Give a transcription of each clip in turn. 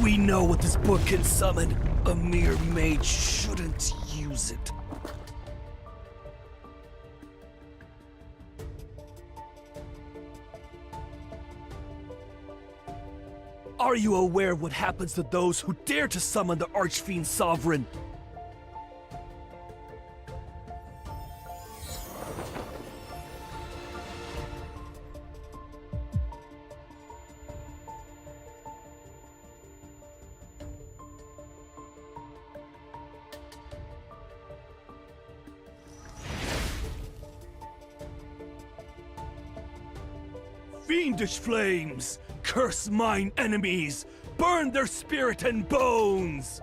We know what this book can summon. A mere mage shouldn't use it. Are you aware of what happens to those who dare to summon the Archfiend Sovereign? Fiendish flames! Curse mine enemies! Burn their spirit and bones!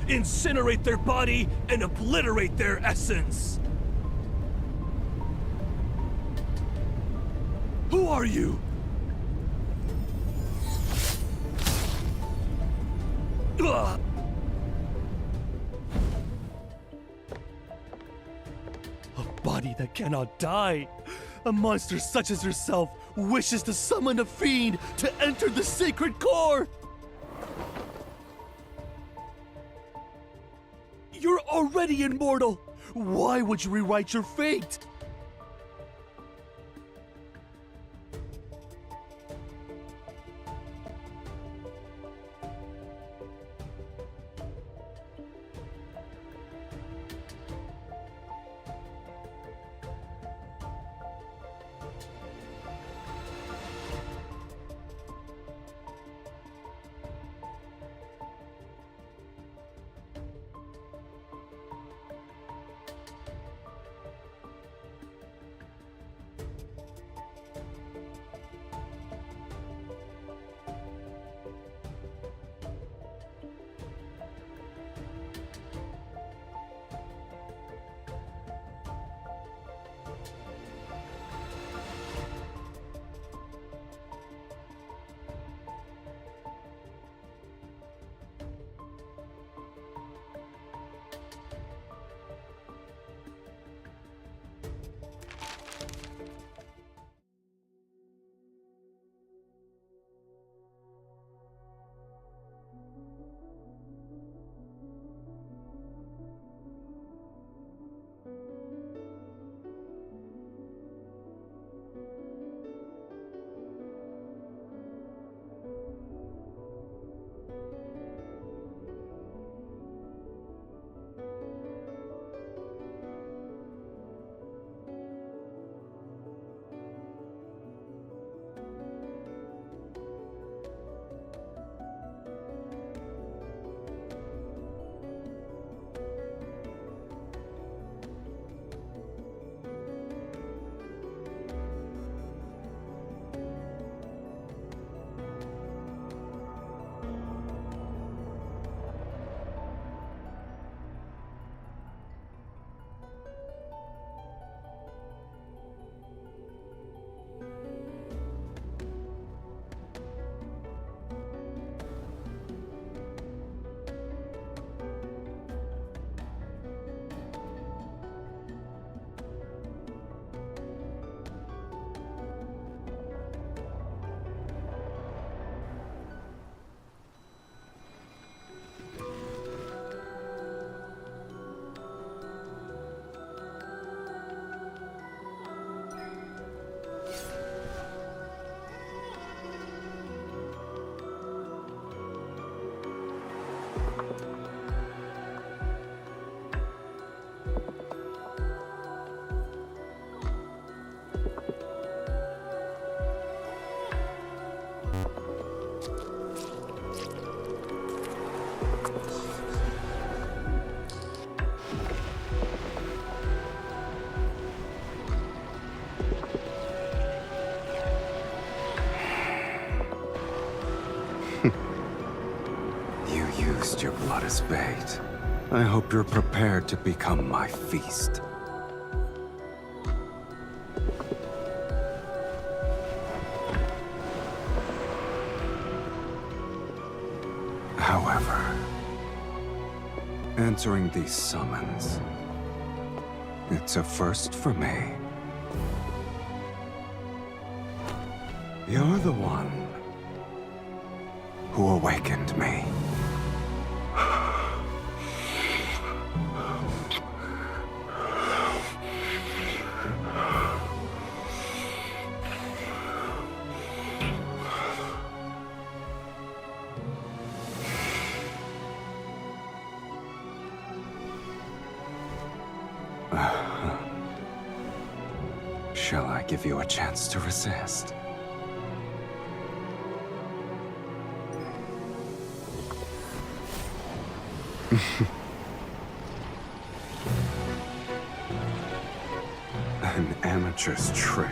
Incinerate their body and obliterate their essence! Who are you? Ugh! A body that cannot die. A monster such as yourself wishes to summon a fiend to enter the sacred core. You're already immortal. Why would you rewrite your fate? Used your blood as bait. I hope you're prepared to become my feast. However, answering these summons It's a first for me. You're the one who awakened me. Shall I give you a chance to resist? An amateur's trick.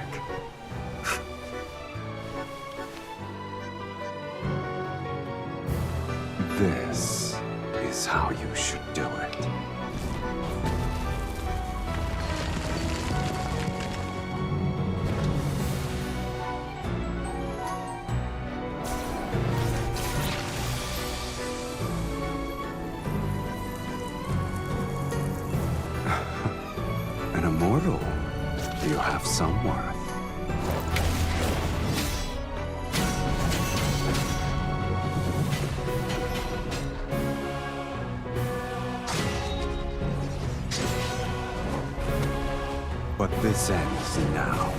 This is how you should do it. An immortal. You have some worth. But this ends now.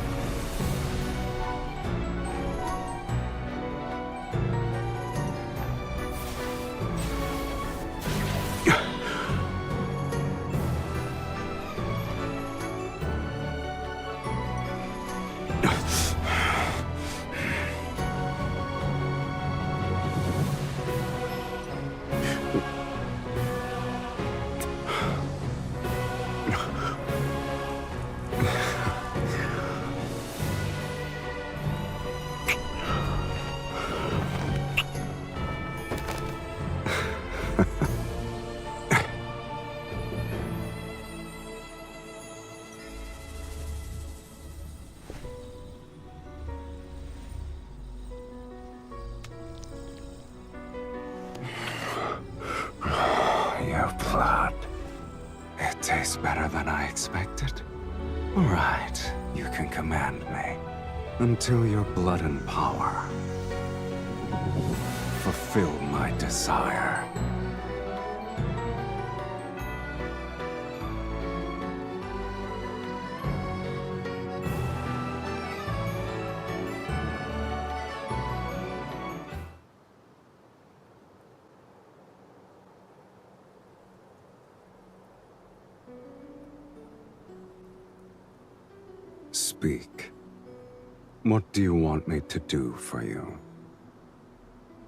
Your blood. It tastes better than I expected. All right, you can command me. Until your blood and power fulfill my desire. Speak. What do you want me to do for you?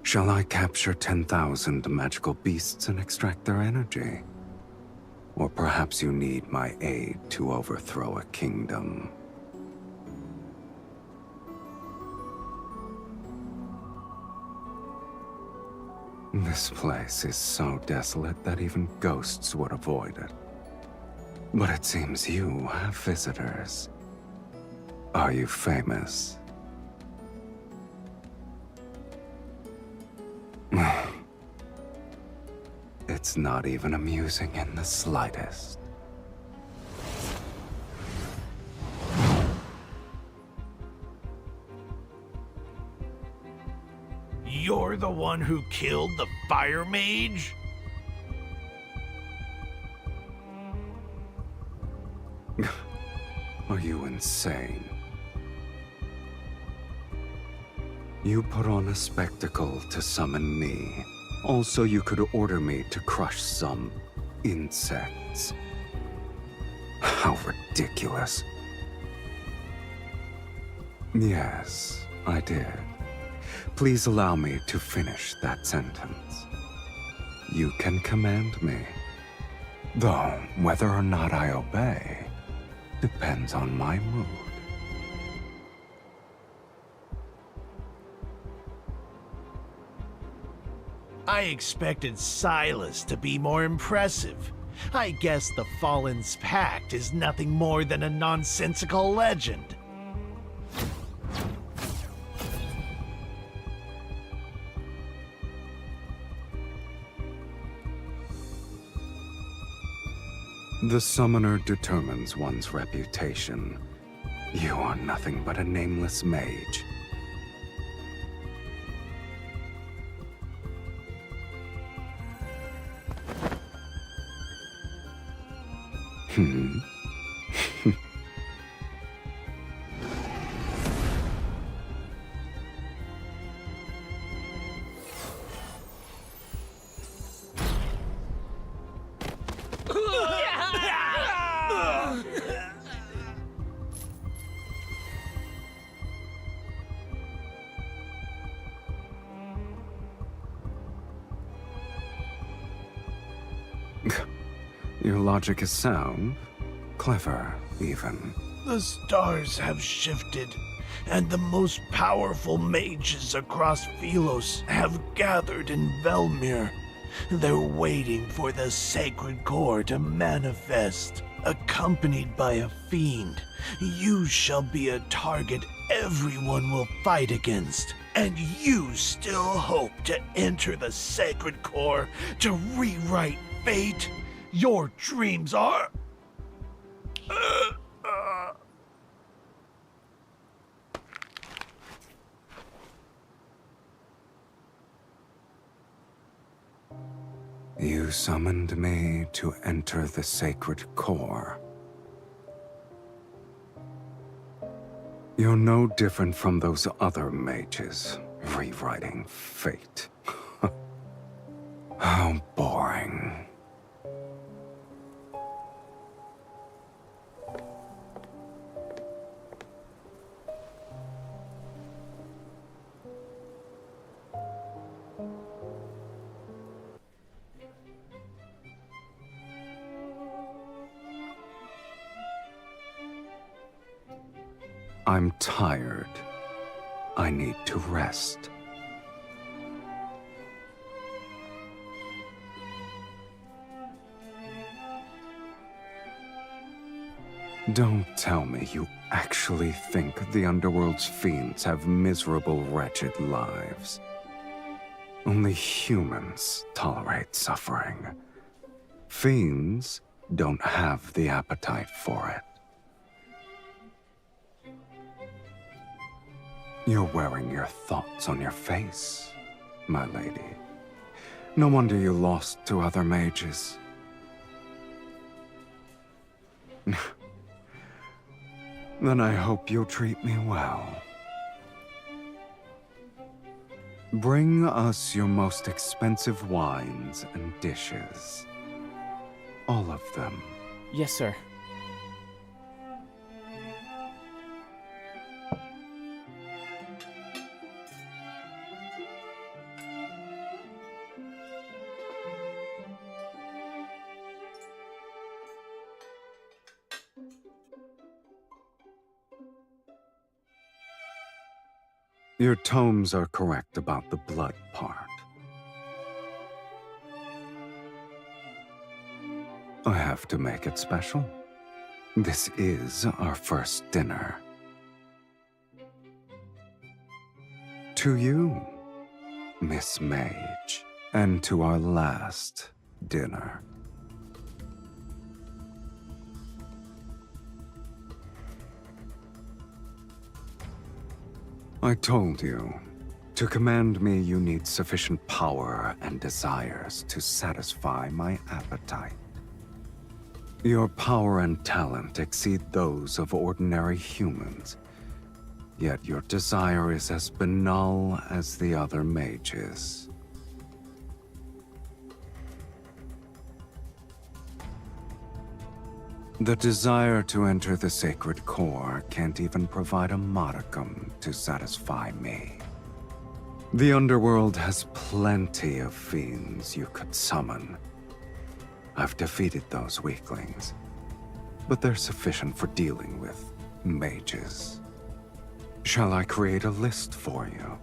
Shall I capture 10,000 magical beasts and extract their energy? Or perhaps you need my aid to overthrow a kingdom? This place is so desolate that even ghosts would avoid it. But it seems you have visitors. Are you famous? It's not even amusing in the slightest. You're the one who killed the fire mage? Are you insane? You put on a spectacle to summon me. Also, you could order me to crush some insects. How ridiculous. Yes, I did. Please allow me to finish that sentence. You can command me. Though, whether or not I obey depends on my mood. I expected Sylus to be more impressive. I guess the Fallen's Pact is nothing more than a nonsensical legend. The summoner determines one's reputation. You are nothing but a nameless mage. Hmm? Your logic is sound, clever, even. The stars have shifted, and the most powerful mages across Sylus have gathered in Velmir. They're waiting for the sacred core to manifest. Accompanied by a fiend, you shall be a target everyone will fight against. And you still hope to enter the sacred core to rewrite fate? Your dreams are... You summoned me to enter the sacred core. You're no different from those other mages, rewriting fate. How boring. I'm tired. I need to rest. Don't tell me you actually think the Underworld's fiends have miserable, wretched lives. Only humans tolerate suffering. Fiends don't have the appetite for it. You're wearing your thoughts on your face, my lady. No wonder you lost to other mages. Then I hope you'll treat me well. Bring us your most expensive wines and dishes. All of them. Yes, sir. Your tomes are correct about the blood part. I have to make it special. This is our first dinner. To you, Miss Mage, and to our last dinner. I told you, to command me you need sufficient power and desires to satisfy my appetite. Your power and talent exceed those of ordinary humans, yet your desire is as banal as the other mages. The desire to enter the sacred core can't even provide a modicum to satisfy me. The Underworld has plenty of fiends you could summon. I've defeated those weaklings, but they're sufficient for dealing with mages. Shall I create a list for you?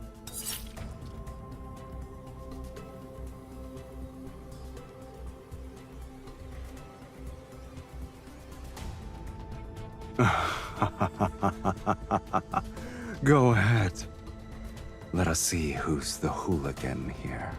Go ahead. Let us see who's the hooligan here.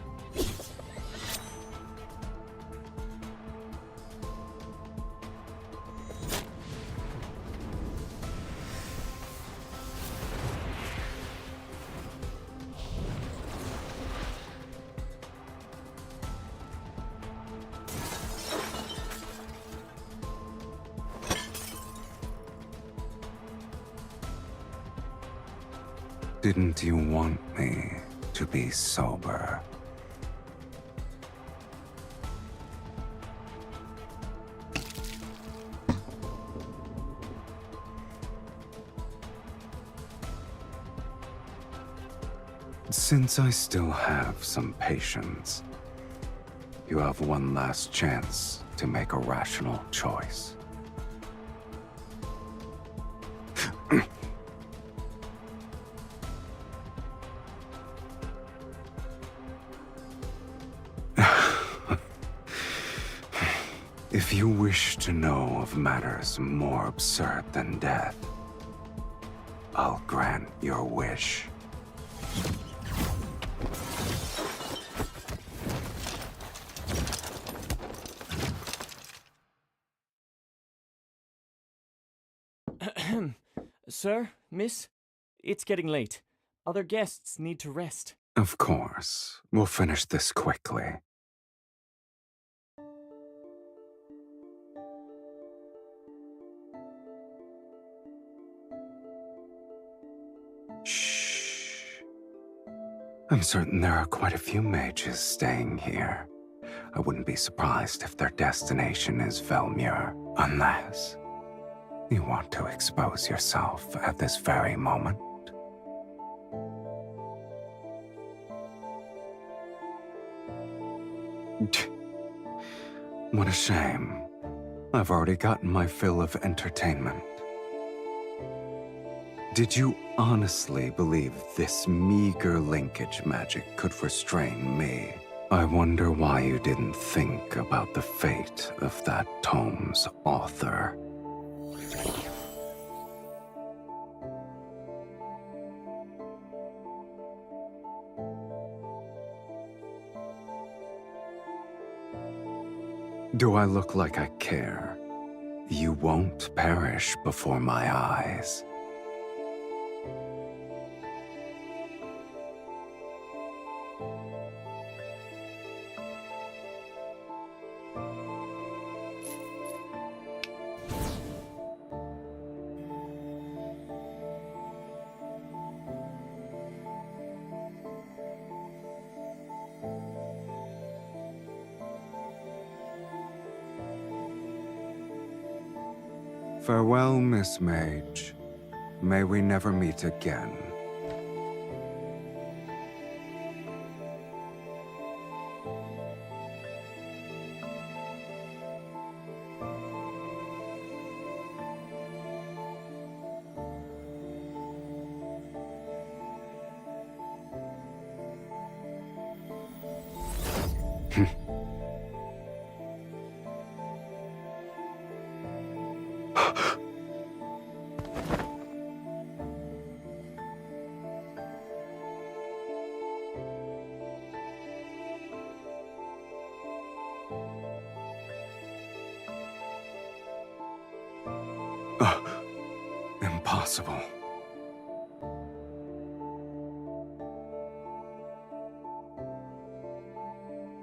didn't you want me to be sober? Since I still have some patience, you have one last chance to make a rational choice. If you wish to know of matters more absurd than death, I'll grant your wish. Sir, miss, it's getting late. Other guests need to rest. Of course. We'll finish this quickly. Shh. I'm certain there are quite a few mages staying here. I wouldn't be surprised if their destination is Velmure, unless you want to expose yourself at this very moment. What a shame. I've already gotten my fill of entertainment. Did you honestly believe this meager linkage magic could restrain me? I wonder why you didn't think about the fate of that tome's author. Do I look like I care? You won't perish before my eyes. Farewell, Miss Mage. May we never meet again. Impossible.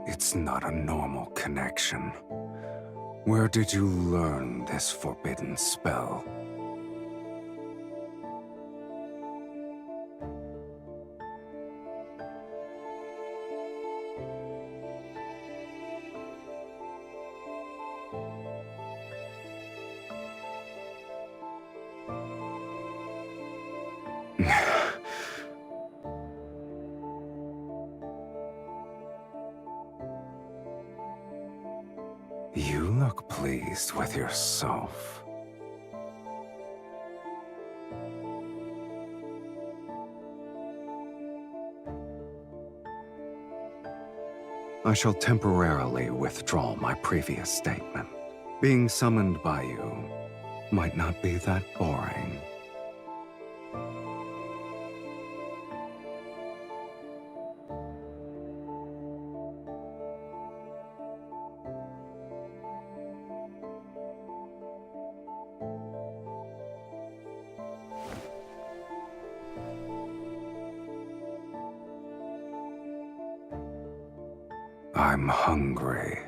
It's not a normal connection. Where did you learn this forbidden spell? You look pleased with yourself. I shall temporarily withdraw my previous statement. Being summoned by you might not be that boring. I'm hungry.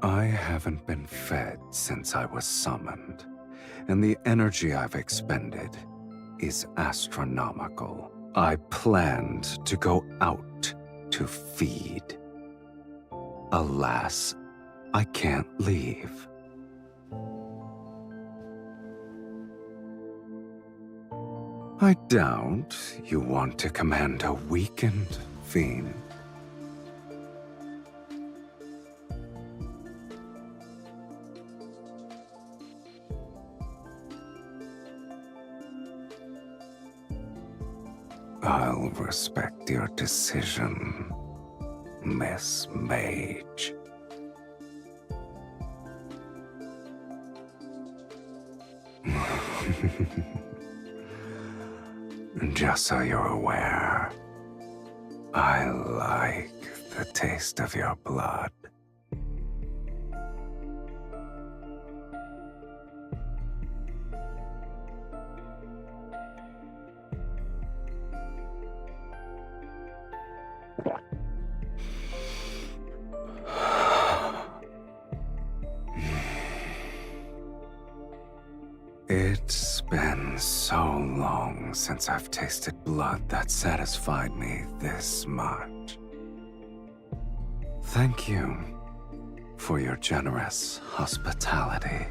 I haven't been fed since I was summoned, and the energy I've expended is astronomical. I planned to go out to feed. Alas, I can't leave. I doubt you want to command a weakened fiend. I'll respect your decision, Miss Mage. Just so you're aware, I like the taste of your blood. It's been so long since I've tasted blood that satisfied me this much. Thank you for your generous hospitality.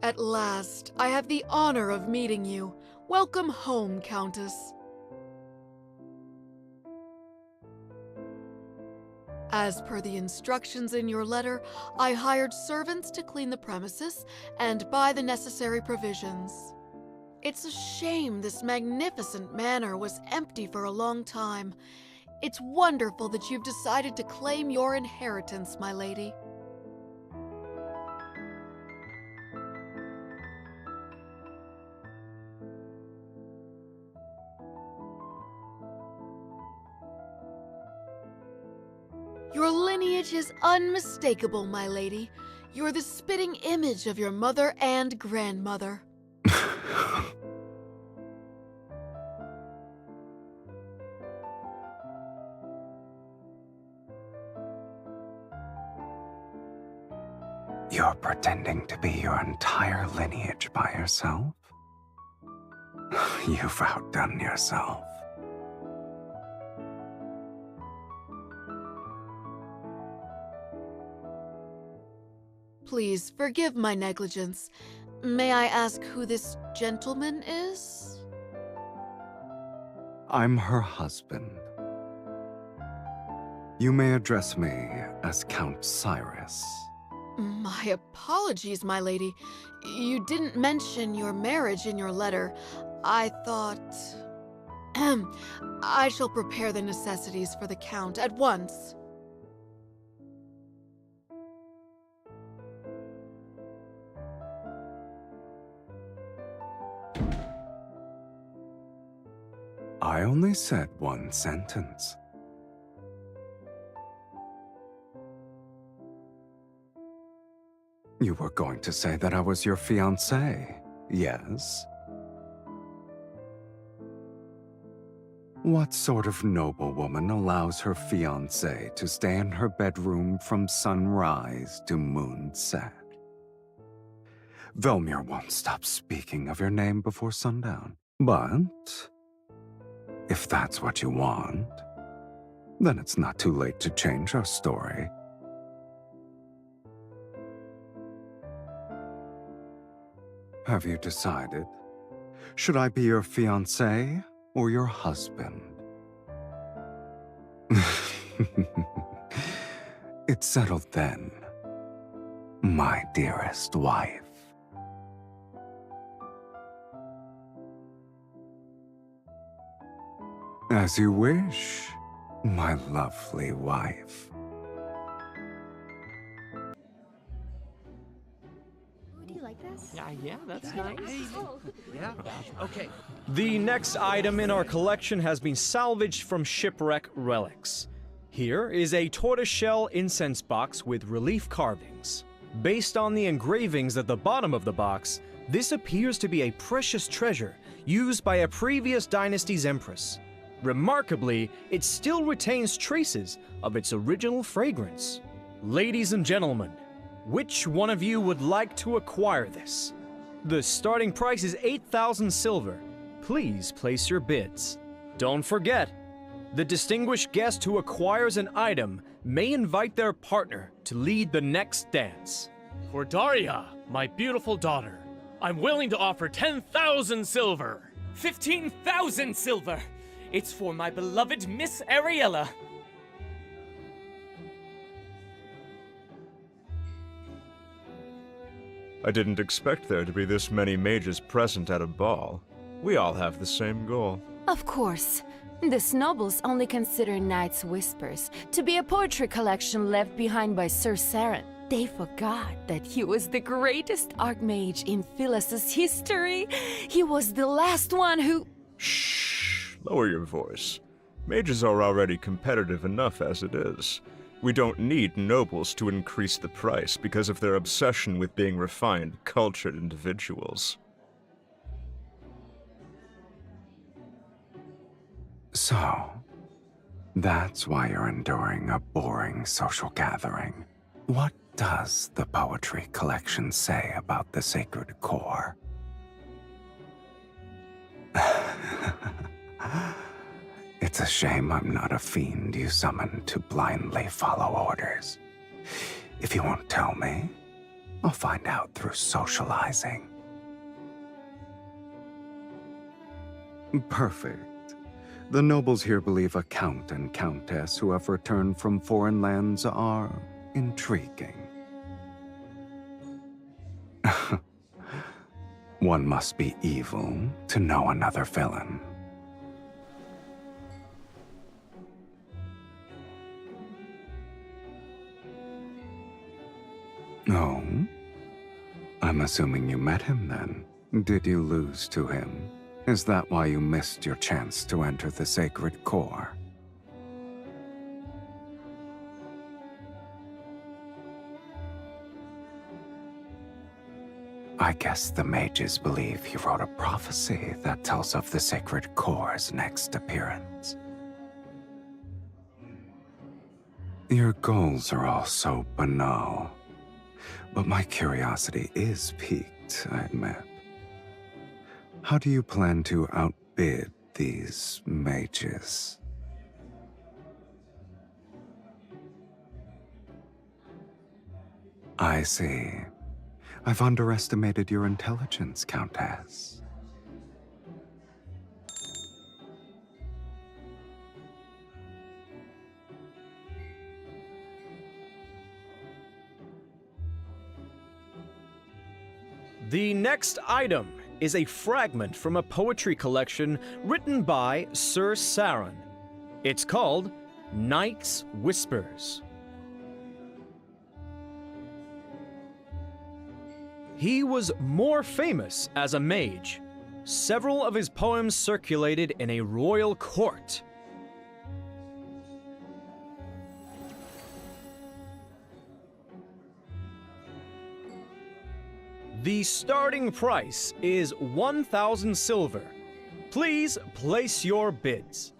At last, I have the honor of meeting you. Welcome home, Countess. As per the instructions in your letter, I hired servants to clean the premises and buy the necessary provisions. It's a shame this magnificent manor was empty for a long time. It's wonderful that you've decided to claim your inheritance, my lady. Your lineage is unmistakable, my lady. You're the spitting image of your mother and grandmother. You're pretending to be your entire lineage by yourself? You've outdone yourself. Please forgive my negligence. May I ask who this gentleman is? I'm her husband. You may address me as Count Cyrus. My apologies, my lady. You didn't mention your marriage in your letter. I thought... I shall prepare the necessities for the Count at once. I only said one sentence. You were going to say that I was your fiancé, yes? What sort of noblewoman allows her fiancé to stay in her bedroom from sunrise to moonset? Velmir won't stop speaking of your name before sundown. But if that's what you want, then it's not too late to change our story. Have you decided? Should I be your fiancé or your husband? It's settled then, my dearest wife. As you wish, my lovely wife. Do you like this? Yeah, that's nice. Yeah? Okay. The next item in our collection has been salvaged from shipwreck relics. Here is a tortoiseshell incense box with relief carvings. Based on the engravings at the bottom of the box, this appears to be a precious treasure used by a previous dynasty's empress. Remarkably, it still retains traces of its original fragrance. Ladies and gentlemen, which one of you would like to acquire this? The starting price is 8,000 silver. Please place your bids. Don't forget, the distinguished guest who acquires an item may invite their partner to lead the next dance. For Daria, my beautiful daughter, I'm willing to offer 10,000 silver. 15,000 silver! It's for my beloved Miss Ariella. I didn't expect there to be this many mages present at a ball. We all have the same goal. Of course. These nobles only consider Night's Whispers to be a poetry collection left behind by Sir Saran. They forgot that he was the greatest archmage in Sylus history. He was the last one who... Shh! Lower your voice. Mages are already competitive enough as it is. We don't need nobles to increase the price because of their obsession with being refined, cultured individuals. So, that's why you're enduring a boring social gathering. What does the poetry collection say about the sacred core? It's a shame I'm not a fiend you summoned to blindly follow orders. If you won't tell me, I'll find out through socializing. Perfect. The nobles here believe a count and countess who have returned from foreign lands are intriguing. One must be evil to know another villain. Oh? I'm assuming you met him then. Did you lose to him? Is that why you missed your chance to enter the sacred core? I guess the mages believe he wrote a prophecy that tells of the sacred core's next appearance. Your goals are all so banal, but my curiosity is piqued, I admit. How do you plan to outbid these mages? I see. I've underestimated your intelligence, Countess. The next item is a fragment from a poetry collection written by Sir Saran. It's called Night's Whispers. He was more famous as a mage. Several of his poems circulated in a royal court. The starting price is 1,000 silver. Please place your bids.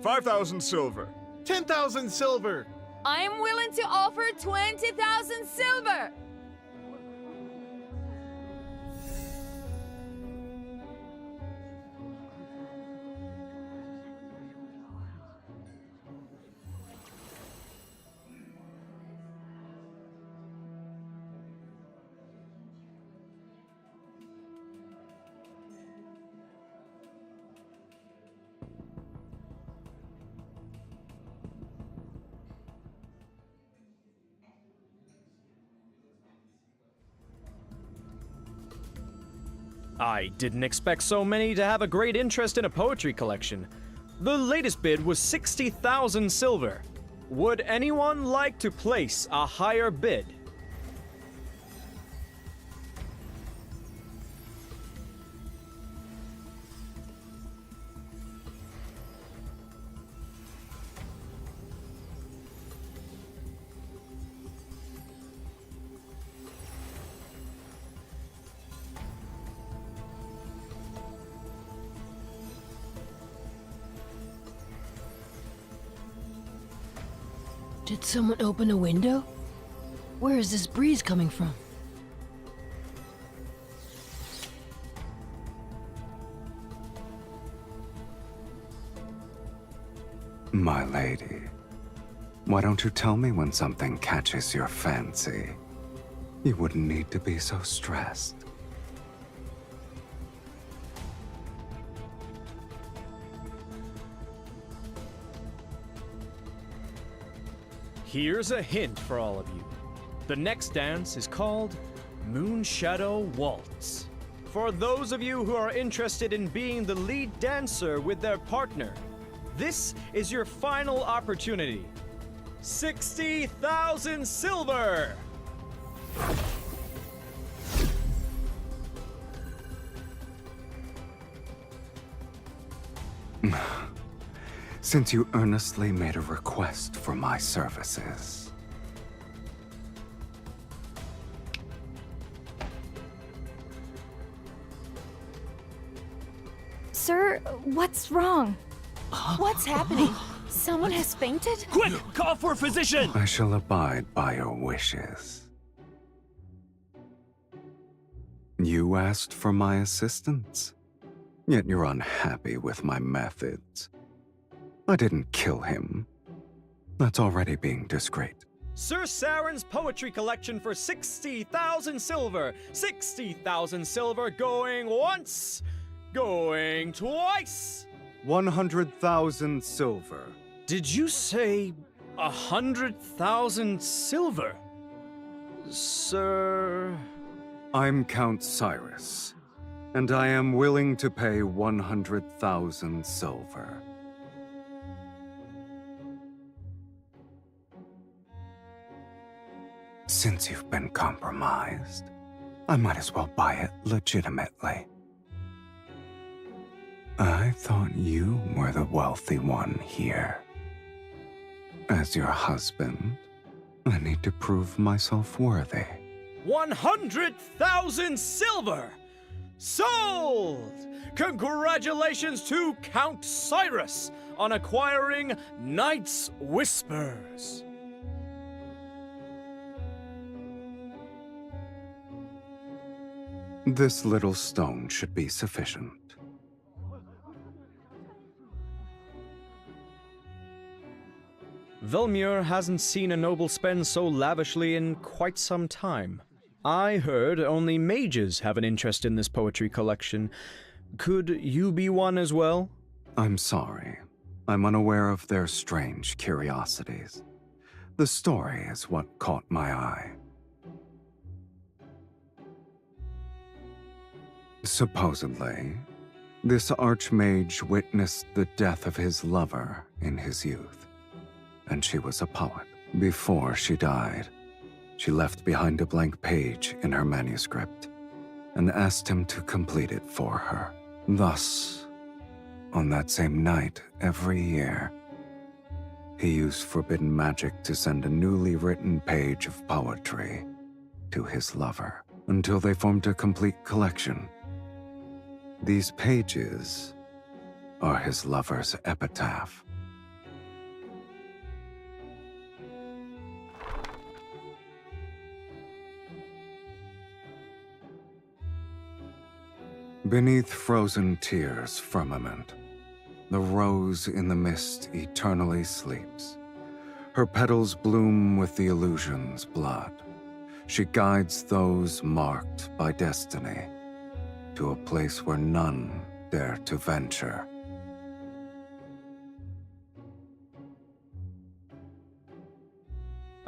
5,000 silver. 10,000 silver. I am willing to offer 20,000 silver. I didn't expect so many to have a great interest in a poetry collection. The latest bid was 60,000 silver. Would anyone like to place a higher bid? Did someone open a window? Where is this breeze coming from? My lady, why don't you tell me when something catches your fancy? You wouldn't need to be so stressed. Here's a hint for all of you. The next dance is called Moonshadow Waltz. For those of you who are interested in being the lead dancer with their partner, this is your final opportunity. 60,000 silver! Since you earnestly made a request for my services. Sir, what's wrong? What's happening? Someone has fainted? Quick, call for a physician! I shall abide by your wishes. You asked for my assistance, yet you're unhappy with my methods. I didn't kill him. That's already being discreet. Sir Saren's poetry collection for 60,000 silver. 60,000 silver going once, going twice. 100,000 silver. Did you say 100,000 silver? Sir... I'm Count Cyrus, and I am willing to pay 100,000 silver. Since you've been compromised, I might as well buy it legitimately. I thought you were the wealthy one here. As your husband, I need to prove myself worthy. 100,000 silver! Sold! Congratulations to Count Cyrus on acquiring Night's Whispers. This little stone should be sufficient. Velmir hasn't seen a noble spend so lavishly in quite some time. I heard only mages have an interest in this poetry collection. Could you be one as well? I'm sorry. I'm unaware of their strange curiosities. The story is what caught my eye. Supposedly, this archmage witnessed the death of his lover in his youth, and she was a poet. Before she died, she left behind a blank page in her manuscript and asked him to complete it for her. Thus, on that same night every year, he used forbidden magic to send a newly written page of poetry to his lover until they formed a complete collection. These pages are his lover's epitaph. Beneath frozen tears' firmament, the rose in the mist eternally sleeps. Her petals bloom with the illusion's blood. She guides those marked by destiny to a place where none dare to venture.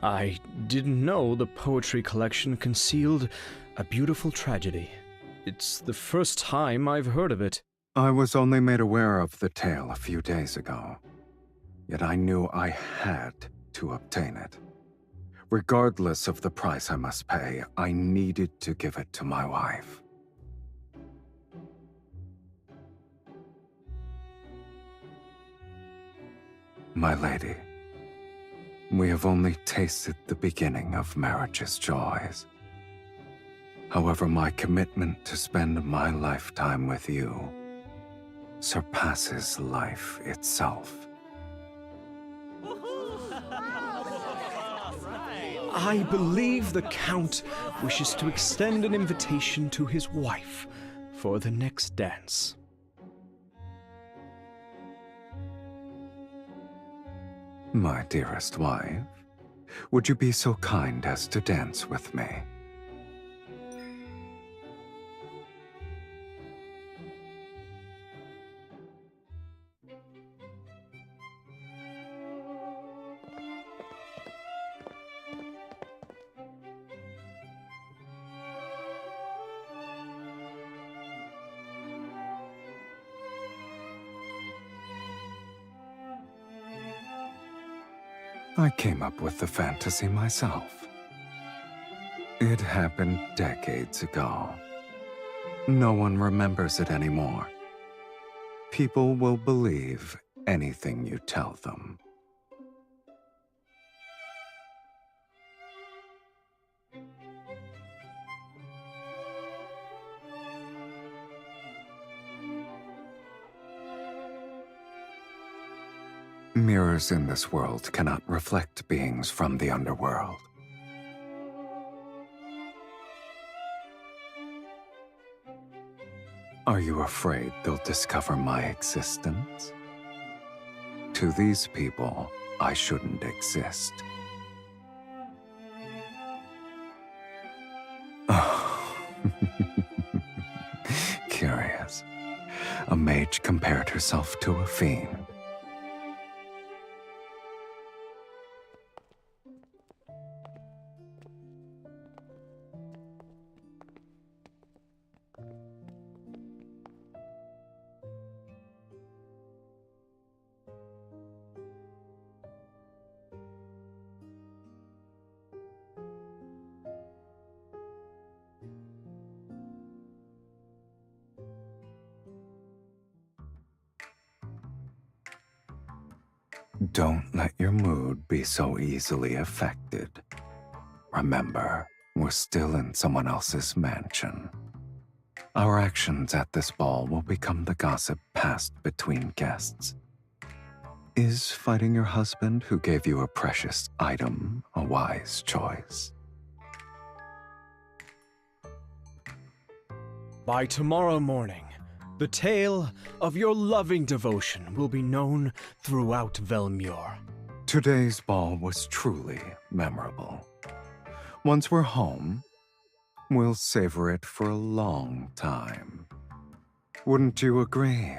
I didn't know the poetry collection concealed a beautiful tragedy. It's the first time I've heard of it. I was only made aware of the tale a few days ago. Yet I knew I had to obtain it. Regardless of the price I must pay, I needed to give it to my wife. My lady, we have only tasted the beginning of marriage's joys. However, my commitment to spend my lifetime with you surpasses life itself. I believe the Count wishes to extend an invitation to his wife for the next dance. My dearest wife, would you be so kind as to dance with me? I came up with the fantasy myself. It happened decades ago. No one remembers it anymore. People will believe anything you tell them. Mirrors in this world cannot reflect beings from the underworld. Are you afraid they'll discover my existence? To these people, I shouldn't exist. Oh. Curious. A mage compared herself to a fiend. Don't let your mood be so easily affected. Remember, we're still in someone else's mansion. Our actions at this ball will become the gossip passed between guests. Is fighting your husband who gave you a precious item a wise choice? By tomorrow morning, the tale of your loving devotion will be known throughout Velmure. Today's ball was truly memorable. Once we're home, we'll savor it for a long time. Wouldn't you agree,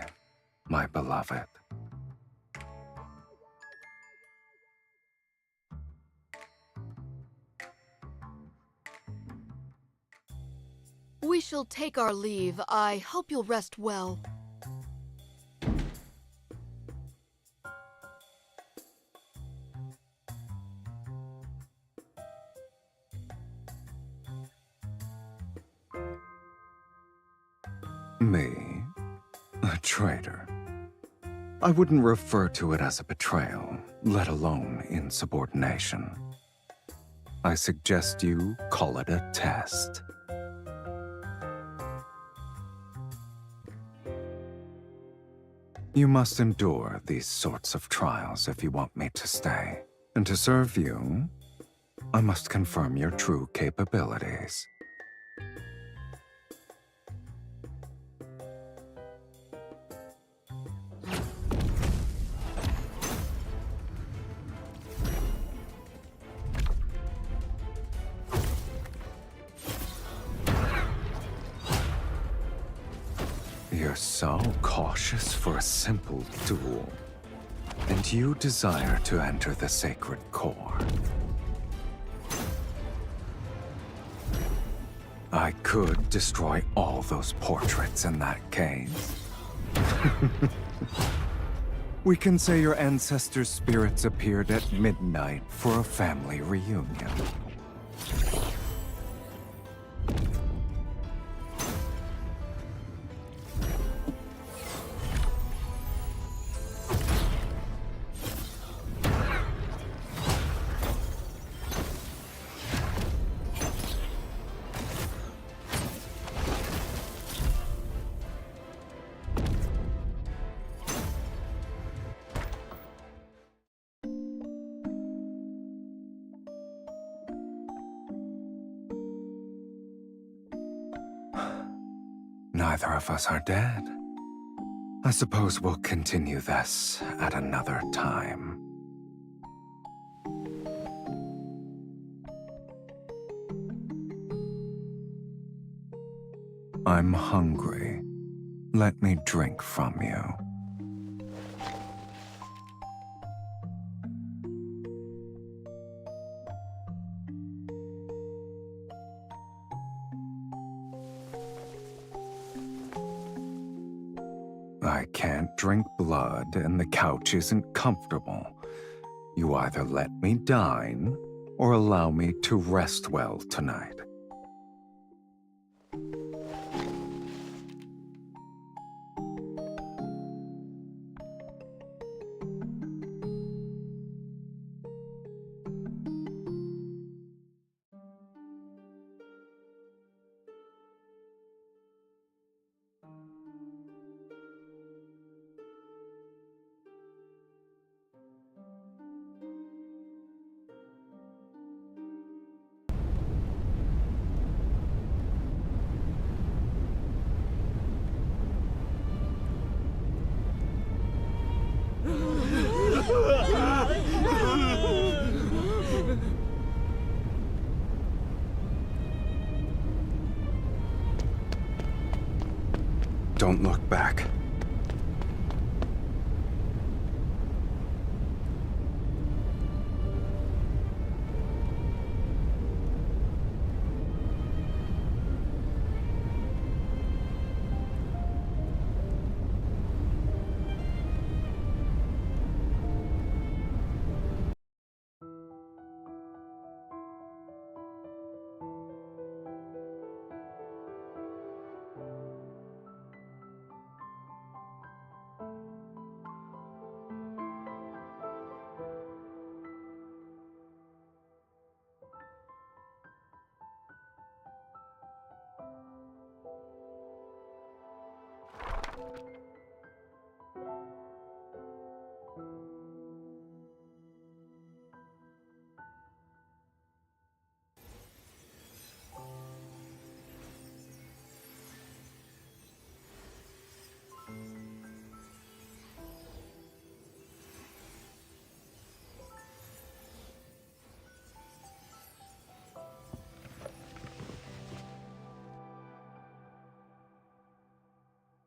my beloved? We shall take our leave. I hope you'll rest well. Me? A traitor? I wouldn't refer to it as a betrayal, let alone insubordination. I suggest you call it a test. You must endure these sorts of trials if you want me to stay. And to serve you, I must confirm your true capabilities. You're so cautious for a simple duel, and you desire to enter the sacred core. I could destroy all those portraits in that case. We can say your ancestors' spirits appeared at midnight for a family reunion. Neither of us are dead. I suppose we'll continue this at another time. I'm hungry. Let me drink from you. I can't drink blood and the couch isn't comfortable. You either let me dine or allow me to rest well tonight. Don't look back.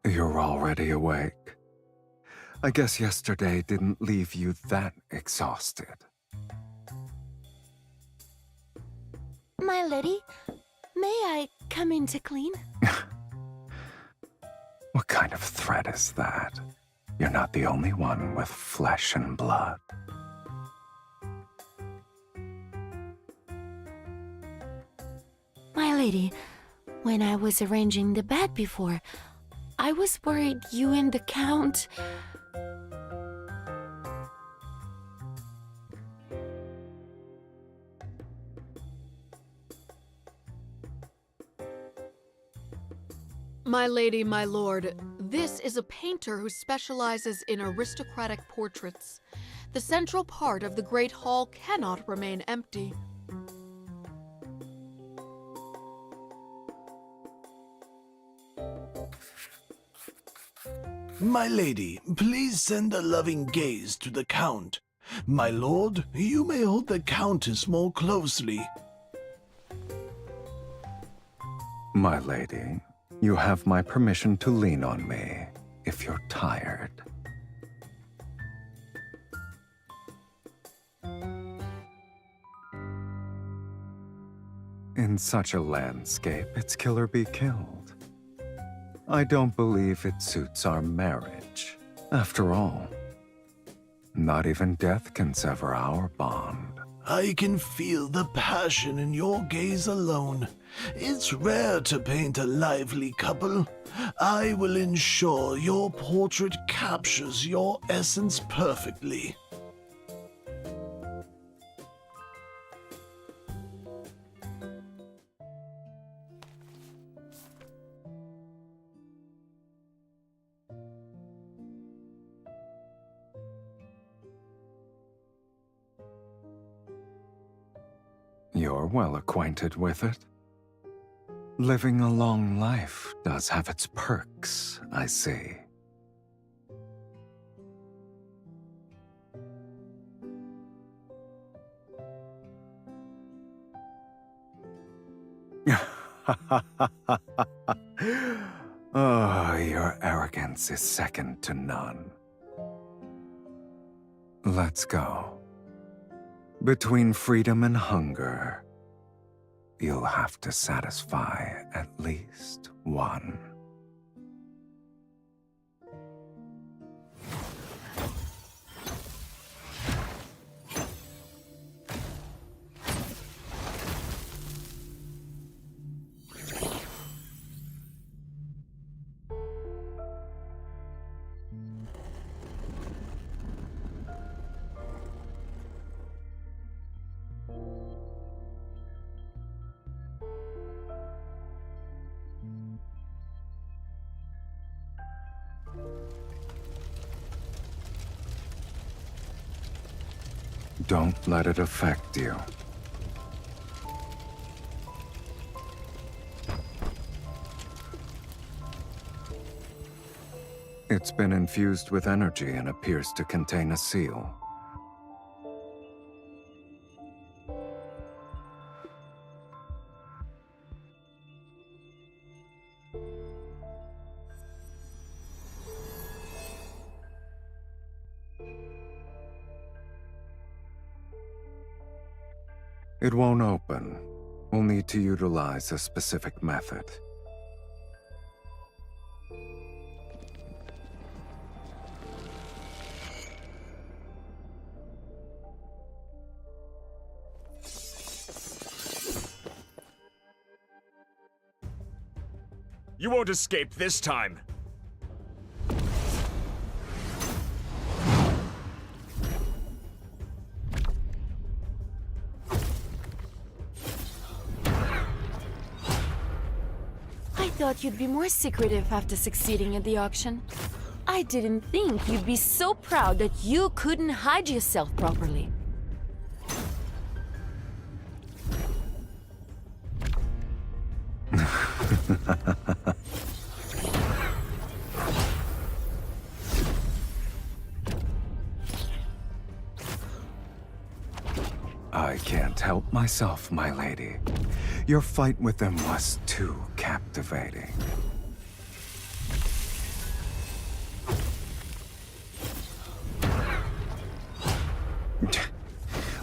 You're already awake. I guess yesterday didn't leave you that exhausted. My lady, may I come in to clean? What kind of threat is that? You're not the only one with flesh and blood. My lady, when I was arranging the bed before, I was worried you and the Count... My lady, my lord, this is a painter who specializes in aristocratic portraits. The central part of the Great Hall cannot remain empty. My lady, please send a loving gaze to the Count. My lord, you may hold the Countess more closely. My lady, you have my permission to lean on me if you're tired. In such a landscape, it's kill or be killed. I don't believe it suits our marriage. After all, not even death can sever our bond. I can feel the passion in your gaze alone. It's rare to paint a lively couple. I will ensure your portrait captures your essence perfectly. You're well acquainted with it. Living a long life does have its perks, I see. Oh, your arrogance is second to none. Let's go. Between freedom and hunger, you'll have to satisfy at least one. Don't let it affect you. It's been infused with energy and appears to contain a seal. It won't open. We'll need to utilize a specific method. You won't escape this time! I thought you'd be more secretive after succeeding at the auction. I didn't think you'd be so proud that you couldn't hide yourself properly. I can't help myself, my lady. Your fight with them was too captivating.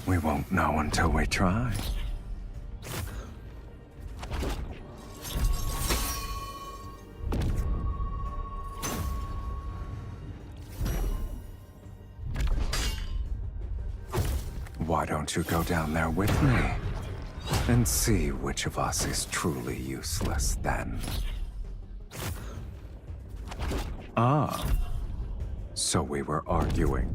We won't know until we try. Why don't you go down there with me? And see which of us is truly useless then. Ah, so we were arguing.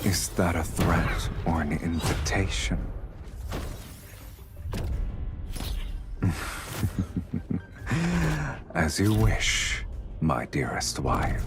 Is that a threat or an invitation? As you wish, my dearest wife.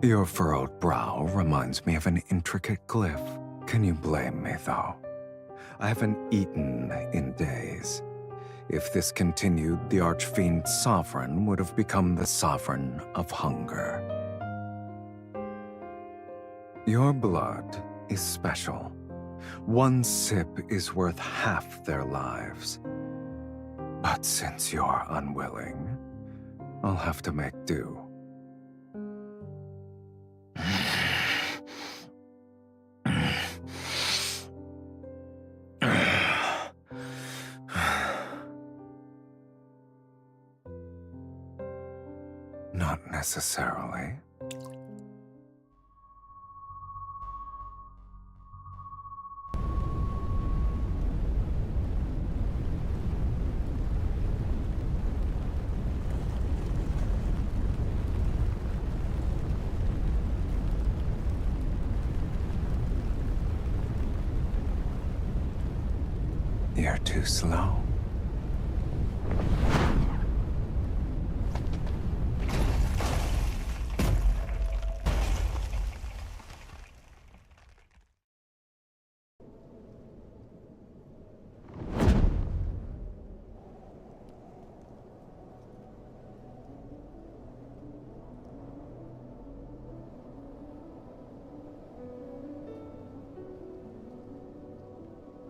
Your furrowed brow reminds me of an intricate glyph. Can you blame me, though? I haven't eaten in days. If this continued, the Archfiend Sovereign would have become the Sovereign of Hunger. Your blood is special. One sip is worth half their lives. But since you're unwilling, I'll have to make do. Not necessarily. You're too slow.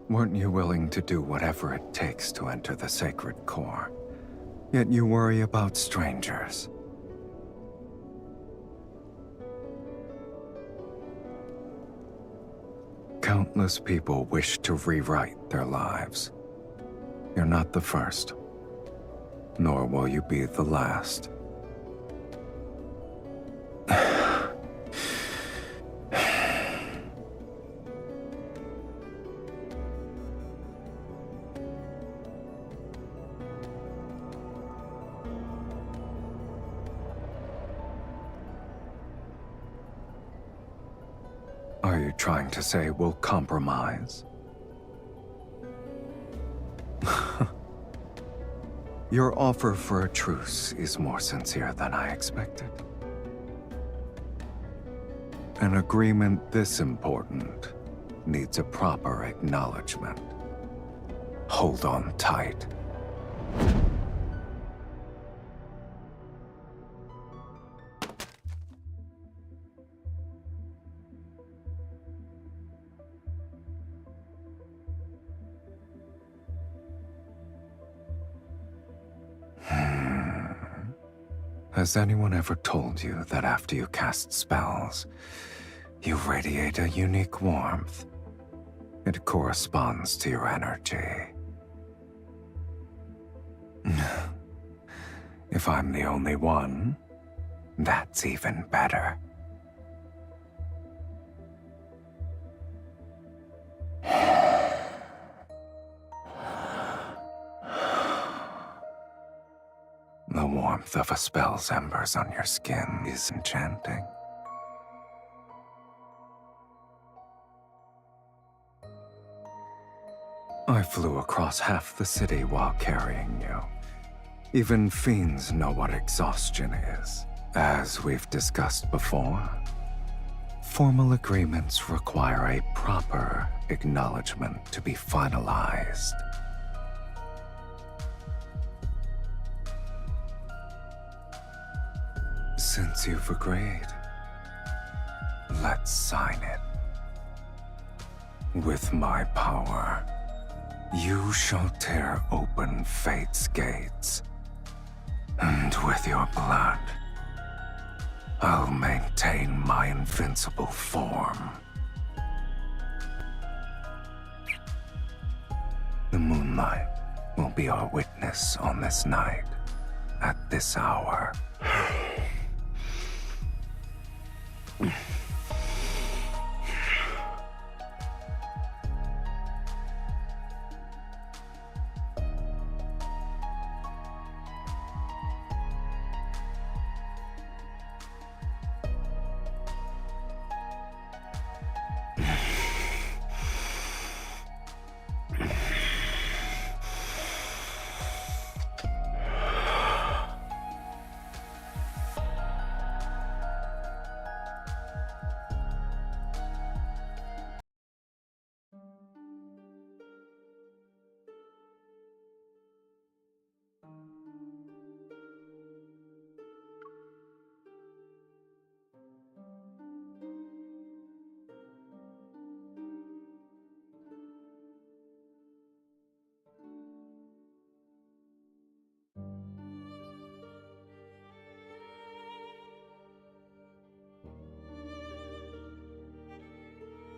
Weren't you willing to do whatever it takes to enter the sacred core? Yet you worry about strangers. Countless people wish to rewrite their lives. You're not the first, nor will you be the last. Are you trying to say we'll compromise? Your offer for a truce is more sincere than I expected. An agreement this important needs a proper acknowledgement. Hold on tight. Has anyone ever told you that after you cast spells, you radiate a unique warmth? It corresponds to your energy. If I'm the only one, that's even better. The warmth of a spell's embers on your skin is enchanting. I flew across half the city while carrying you. Even fiends know what exhaustion is. As we've discussed before, formal agreements require a proper acknowledgement to be finalized. Since you've agreed, let's sign it. With my power, you shall tear open fate's gates. And with your blood, I'll maintain my invincible form. The moonlight will be our witness on this night, at this hour.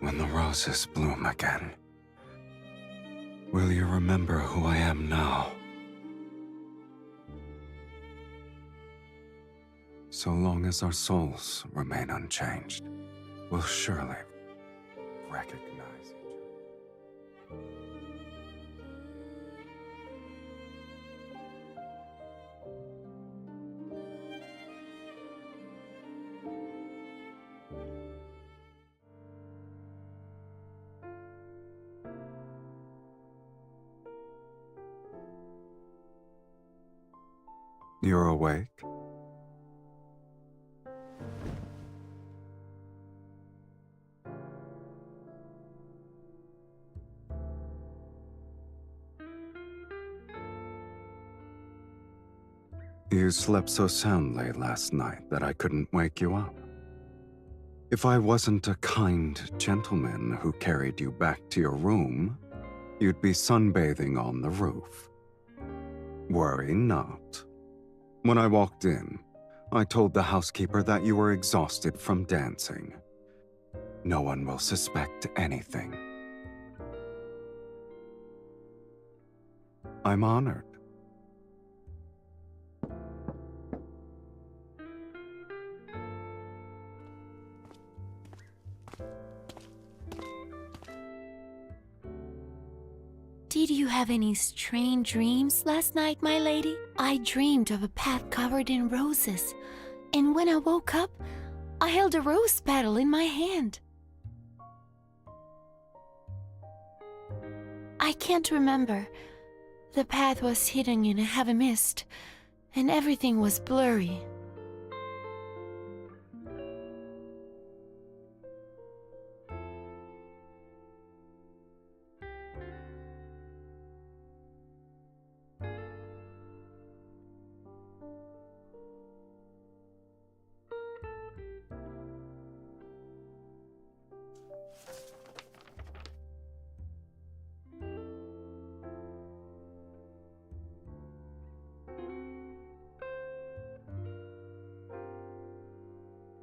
When the roses bloom again, will you remember who I am now? So long as our souls remain unchanged, we'll surely recognize each other. You're awake? You slept so soundly last night that I couldn't wake you up. If I wasn't a kind gentleman who carried you back to your room, you'd be sunbathing on the roof. Worry not. When I walked in, I told the housekeeper that you were exhausted from dancing. No one will suspect anything. I'm honored. Did you have any strange dreams last night, my lady? I dreamed of a path covered in roses, and when I woke up, I held a rose petal in my hand. I can't remember. The path was hidden in a heavy mist, and everything was blurry.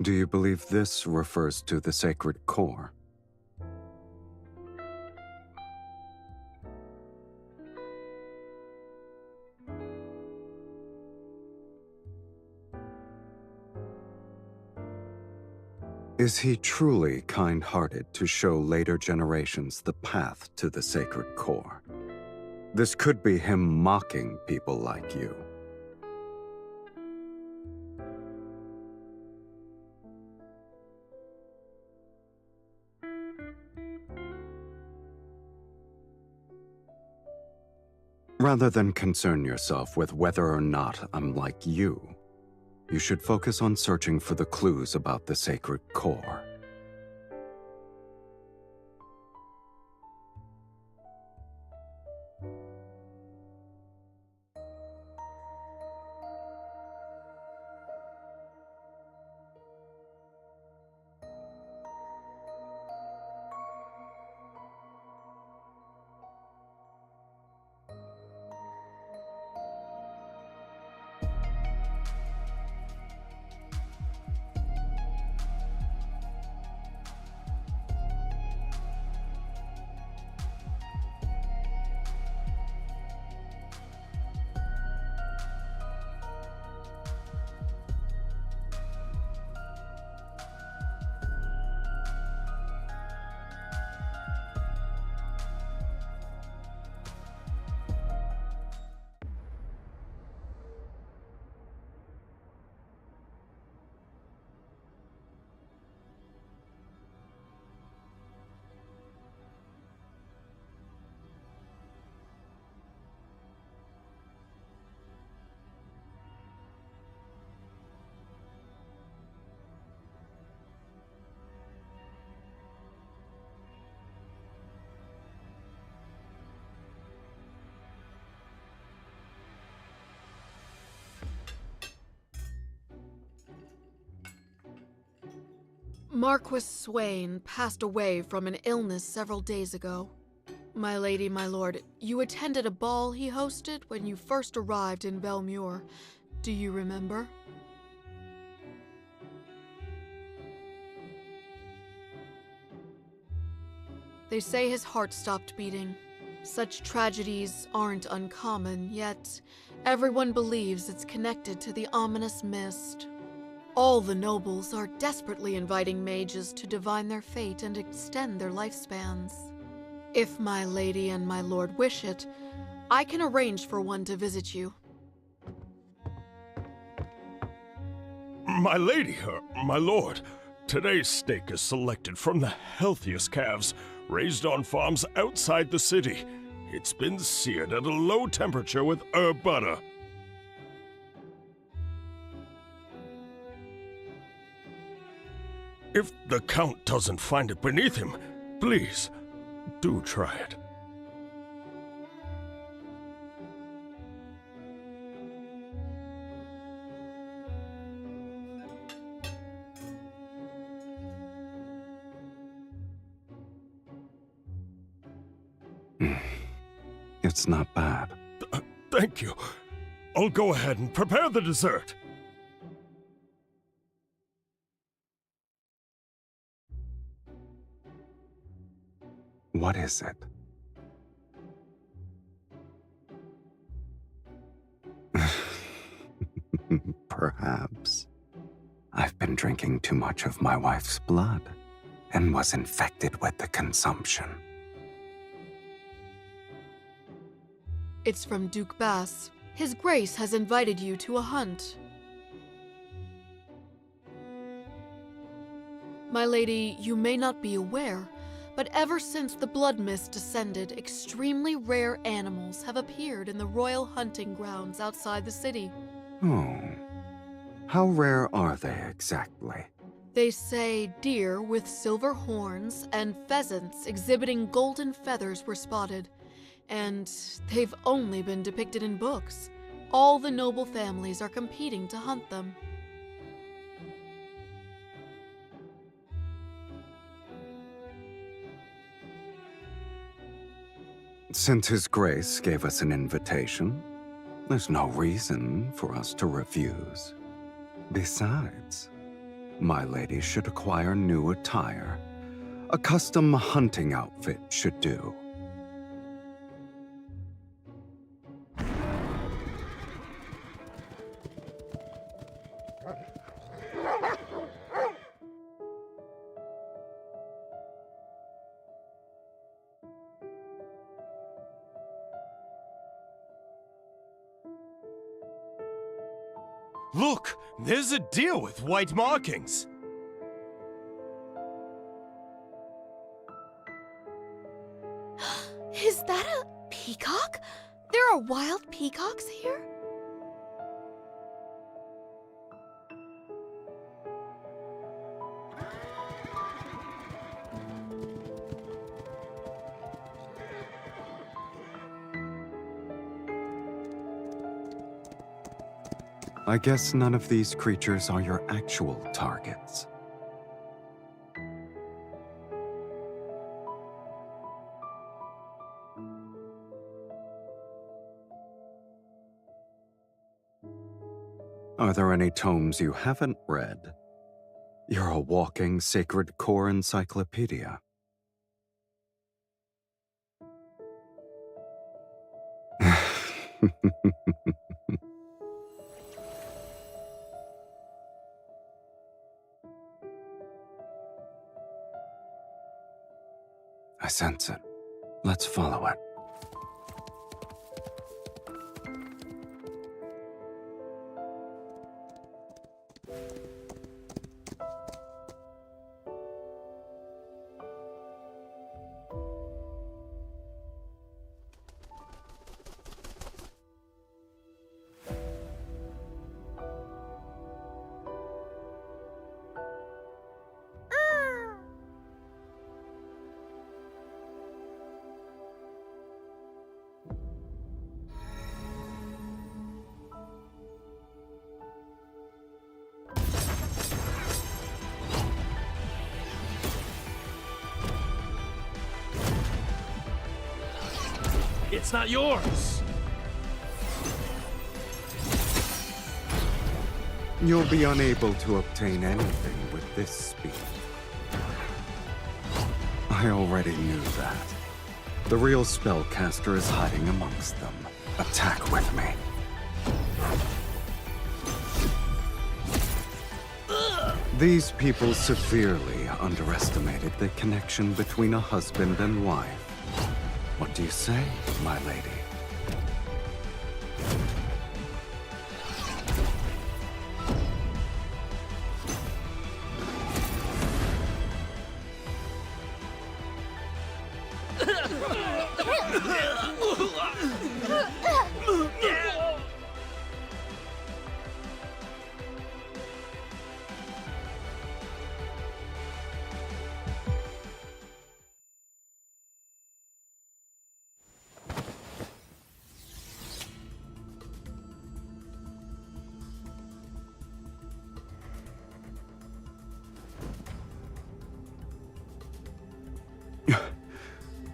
Do you believe this refers to the sacred core? Is he truly kind-hearted to show later generations the path to the sacred core? This could be him mocking people like you. Rather than concern yourself with whether or not I'm like you, you should focus on searching for the clues about the sacred core. Marquis Swain passed away from an illness several days ago. My lady, my lord, you attended a ball he hosted when you first arrived in Belmure. Do you remember? They say his heart stopped beating. Such tragedies aren't uncommon, yet everyone believes it's connected to the ominous mist. All the nobles are desperately inviting mages to divine their fate and extend their lifespans. If my lady and my lord wish it, I can arrange for one to visit you. My lady, my lord, today's steak is selected from the healthiest calves raised on farms outside the city. It's been seared at a low temperature with herb butter. If the Count doesn't find it beneath him, please, do try it. It's not bad. Thank you. I'll go ahead and prepare the dessert. What is it? Perhaps. I've been drinking too much of my wife's blood and was infected with the consumption. It's from Duke Bass. His Grace has invited you to a hunt. My lady, you may not be aware, but ever since the blood mist descended, extremely rare animals have appeared in the royal hunting grounds outside the city. Oh. How rare are they exactly? They say deer with silver horns and pheasants exhibiting golden feathers were spotted, and they've only been depicted in books. All the noble families are competing to hunt them. Since His Grace gave us an invitation, there's no reason for us to refuse. Besides, my lady should acquire new attire. A custom hunting outfit should do. Look, there's a deer with white markings. Is that a peacock? There are wild peacocks here? I guess none of these creatures are your actual targets. Are there any tomes you haven't read? You're a walking sacred core encyclopedia. I sense it. Let's follow it. It's not yours! You'll be unable to obtain anything with this speed. I already knew that. The real spellcaster is hiding amongst them. Attack with me. These people severely underestimated the connection between a husband and wife. What do you say, my lady?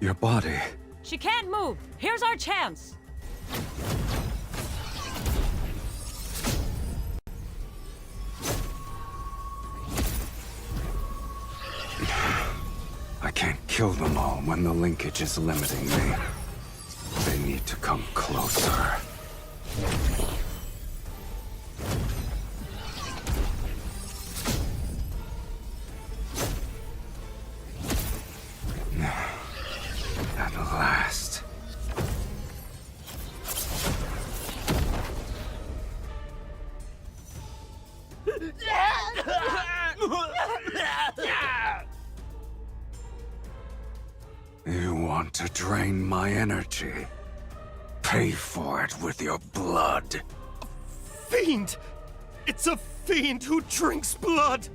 Your body. She can't move. Here's our chance. I can't kill them all when the linkage is limiting me. They need to come closer. At last. You want to drain my energy? Pay for it with your blood. Fiend! It's a fiend who drinks blood!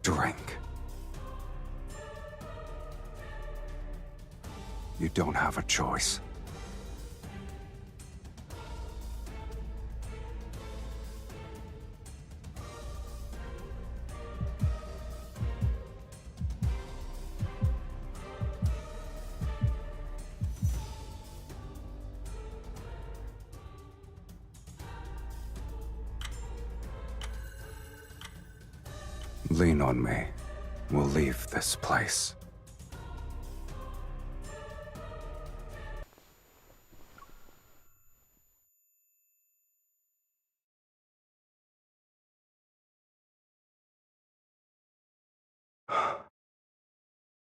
Drink. You don't have a choice. Lean on me. We'll leave this place.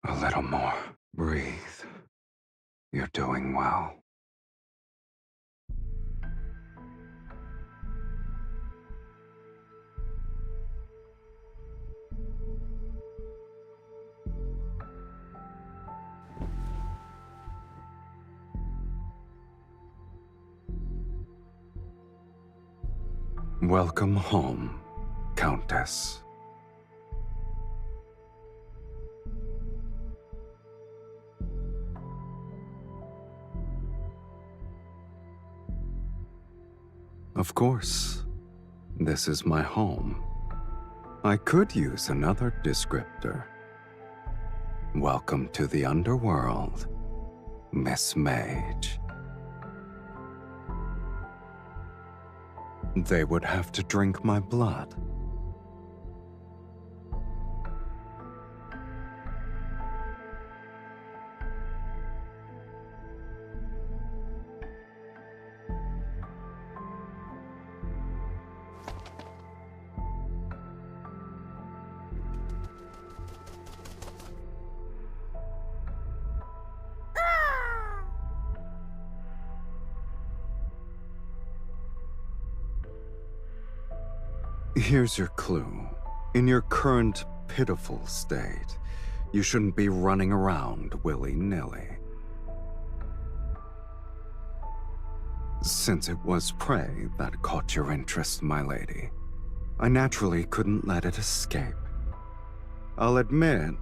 A little more. Breathe. You're doing well. Welcome home, Countess. Of course, this is my home. I could use another descriptor. Welcome to the underworld, Miss Mage. They would have to drink my blood. Here's your clue. In your current pitiful state, you shouldn't be running around willy-nilly. Since it was prey that caught your interest, my lady, I naturally couldn't let it escape. I'll admit,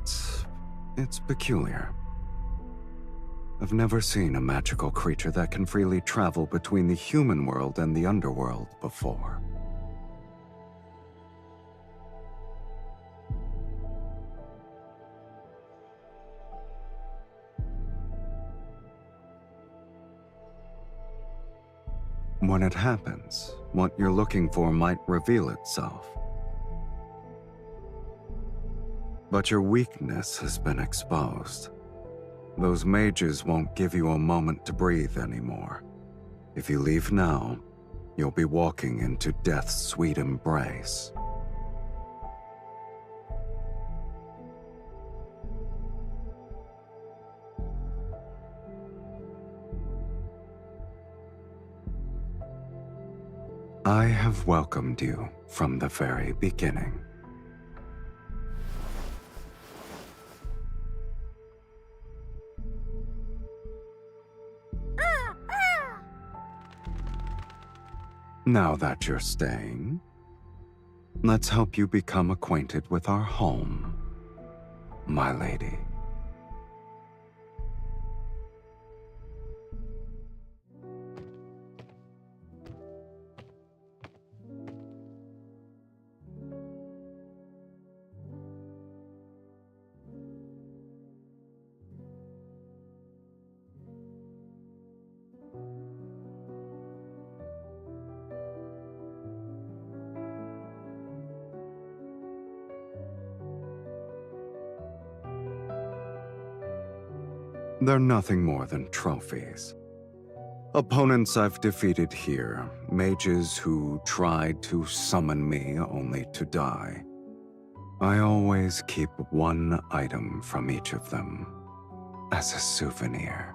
it's peculiar. I've never seen a magical creature that can freely travel between the human world and the underworld before. When it happens, what you're looking for might reveal itself. But your weakness has been exposed. Those mages won't give you a moment to breathe anymore. If you leave now, you'll be walking into death's sweet embrace. I have welcomed you from the very beginning. Now that you're staying, let's help you become acquainted with our home, my lady. They're nothing more than trophies. Opponents I've defeated here, mages who tried to summon me only to die. I always keep one item from each of them as a souvenir.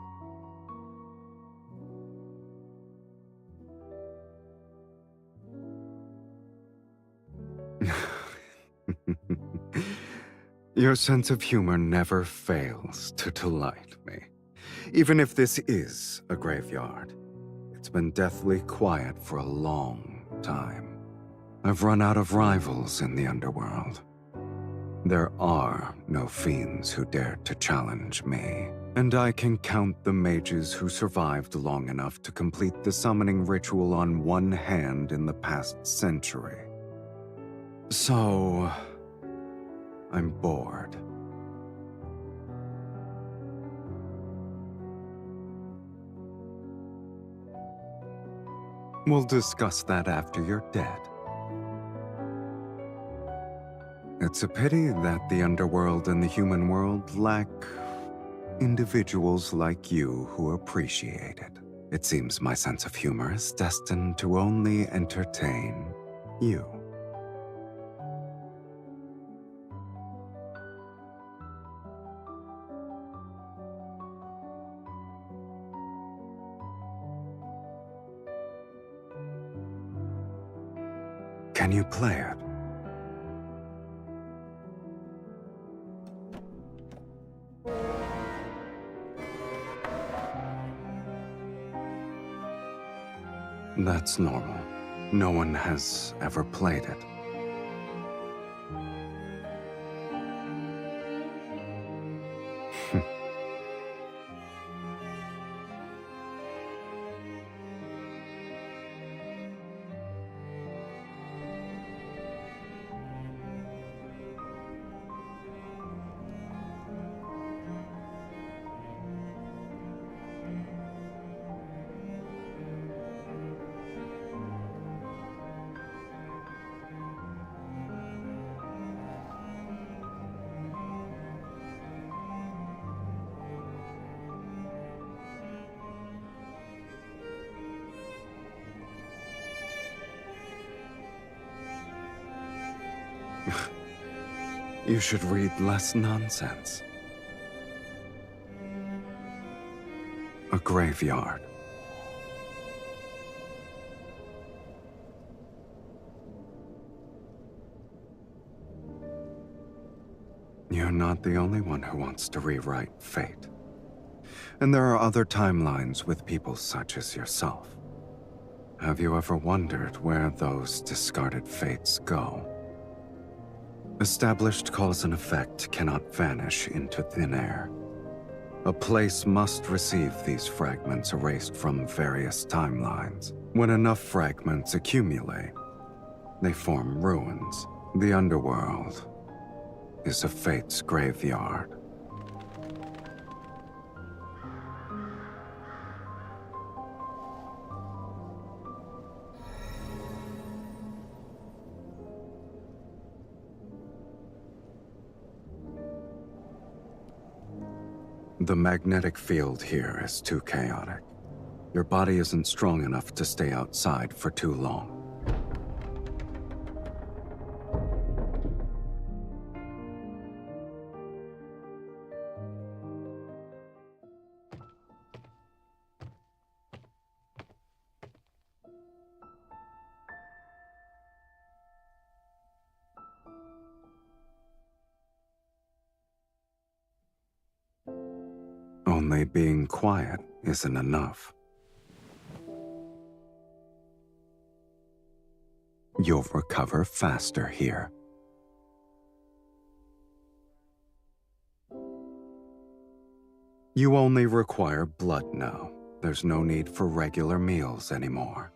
Your sense of humor never fails to delight me. Even if this is a graveyard, it's been deathly quiet for a long time. I've run out of rivals in the underworld. There are no fiends who dare to challenge me, and I can count the mages who survived long enough to complete the summoning ritual on one hand in the past century. So, I'm bored. We'll discuss that after you're dead. It's a pity that the underworld and the human world lack individuals like you who appreciate it. It seems my sense of humor is destined to only entertain you. Can you play it? That's normal. No one has ever played it. You should read less nonsense. A graveyard. You're not the only one who wants to rewrite fate. And there are other timelines with people such as yourself. Have you ever wondered where those discarded fates go? Established cause and effect cannot vanish into thin air. A place must receive these fragments erased from various timelines. When enough fragments accumulate, they form ruins. The underworld is a fate's graveyard. The magnetic field here is too chaotic. Your body isn't strong enough to stay outside for too long. Only being quiet isn't enough. You'll recover faster here. You only require blood now. There's no need for regular meals anymore.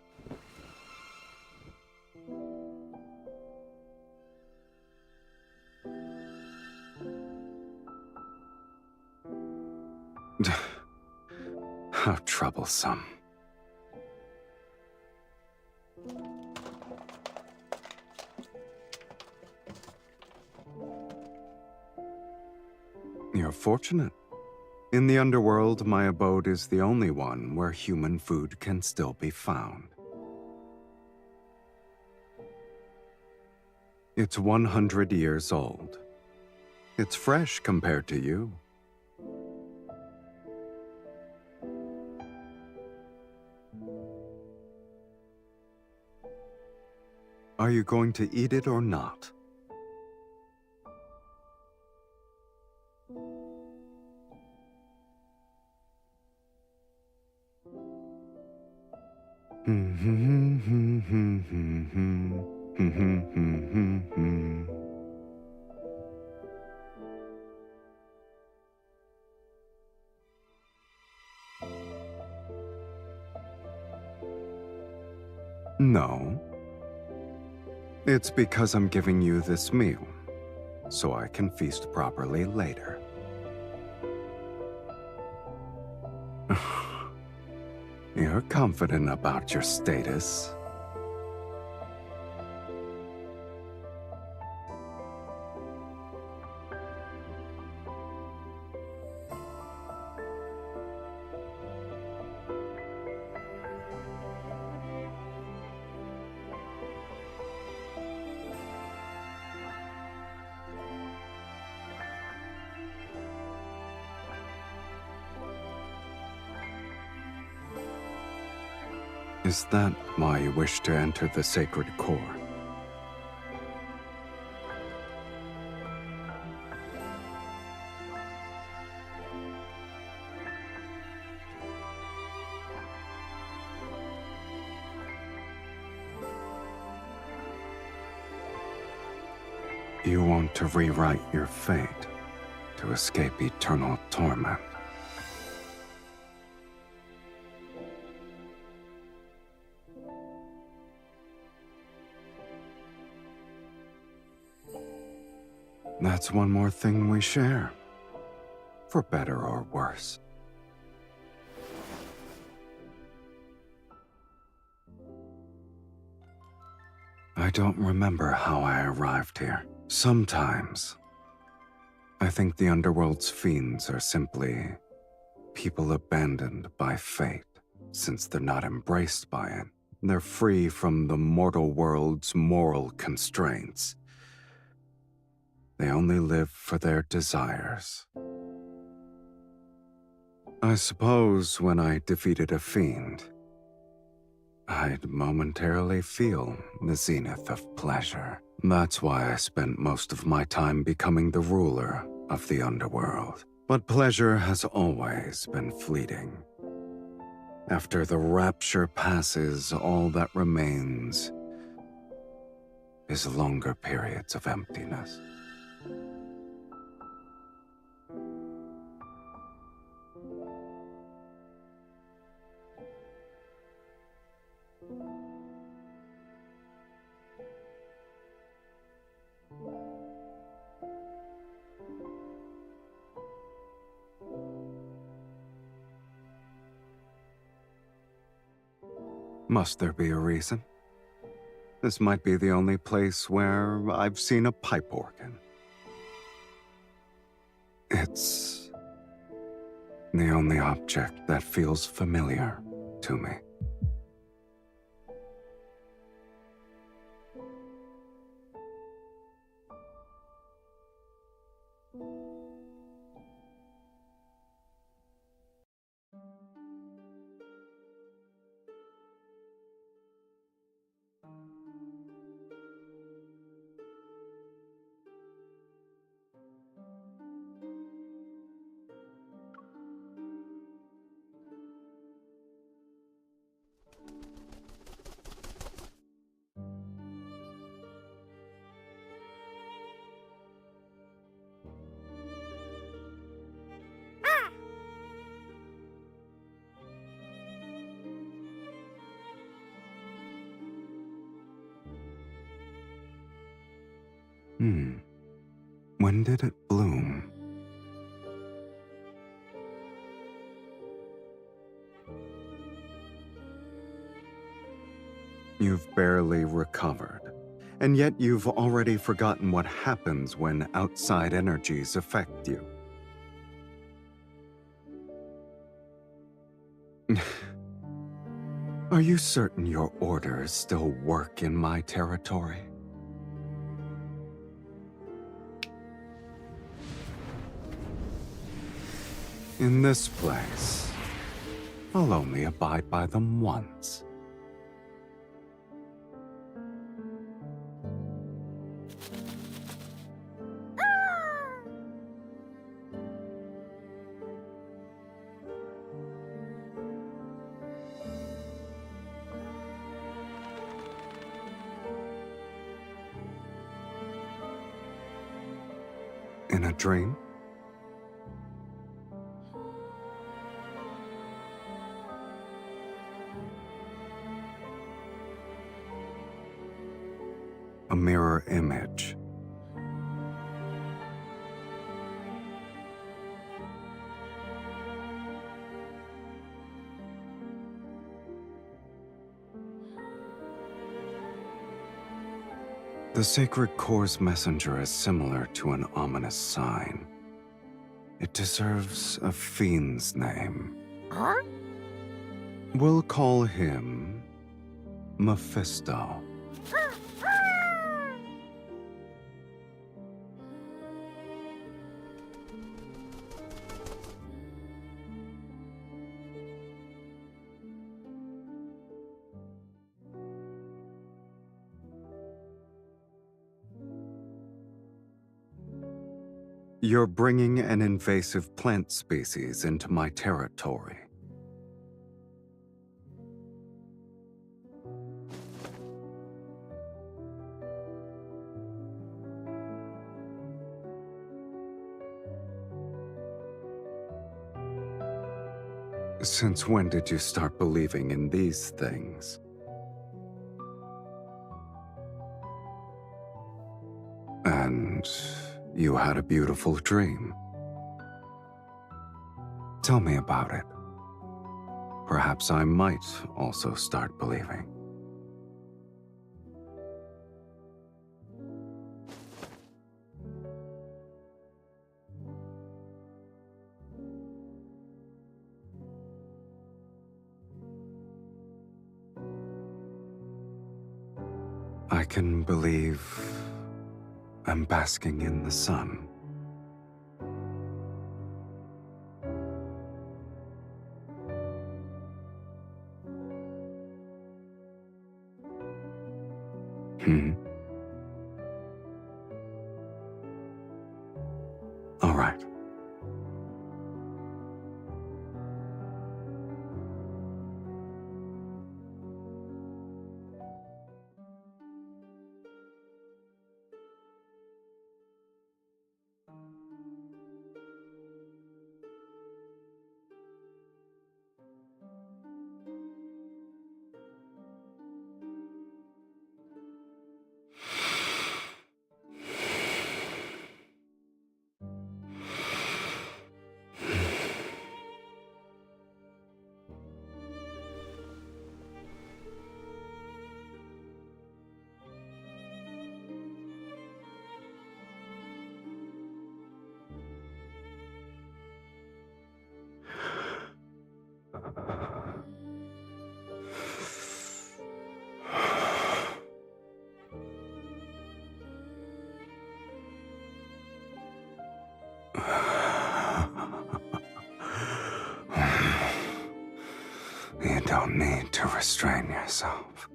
How troublesome. You're fortunate. In the underworld, my abode is the only one where human food can still be found. It's 100 years old. It's fresh compared to you. Are you going to eat it or not? No. It's because I'm giving you this meal, so I can feast properly later. You're confident about your status. Is that why you wish to enter the sacred core? You want to rewrite your fate to escape eternal torment. That's one more thing we share, for better or worse. I don't remember how I arrived here. Sometimes, I think the underworld's fiends are simply people abandoned by fate. Since they're not embraced by it, they're free from the mortal world's moral constraints. They only live for their desires. I suppose when I defeated a fiend, I'd momentarily feel the zenith of pleasure. That's why I spent most of my time becoming the ruler of the underworld. But pleasure has always been fleeting. After the rapture passes, all that remains is longer periods of emptiness. Must there be a reason? This might be the only place where I've seen a pipe organ. It's the only object that feels familiar to me. When did it bloom? You've barely recovered, and yet you've already forgotten what happens when outside energies affect you. Are you certain your orders still work in my territory? In this place, I'll only abide by them once. In a dream? A mirror image. The sacred core's messenger is similar to an ominous sign. It deserves a fiend's name. Huh? We'll call him Mephisto. You're bringing an invasive plant species into my territory. Since when did you start believing in these things? And you had a beautiful dream. Tell me about it. Perhaps I might also start believing. I can believe I'm basking in the sun. All right. to restrain yourself.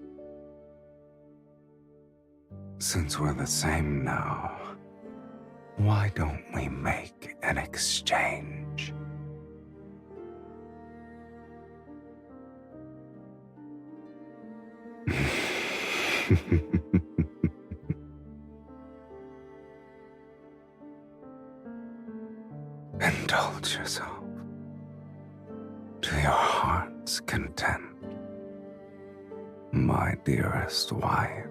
Since we're the same now, why don't we make an exchange? Indulge yourself to your heart's content, my dearest wife.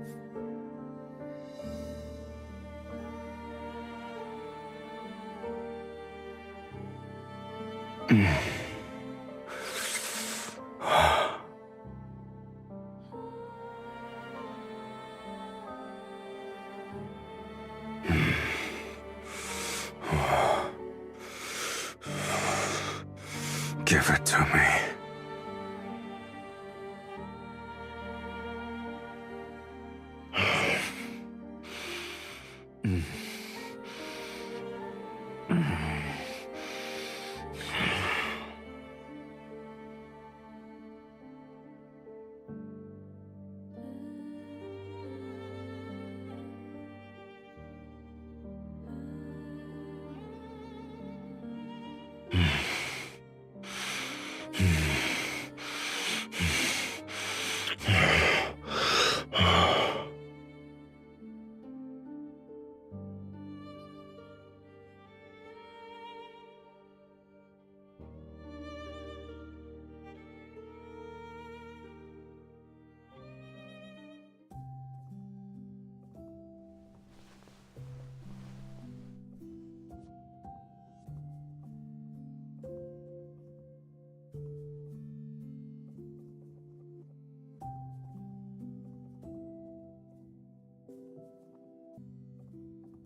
Give it to me.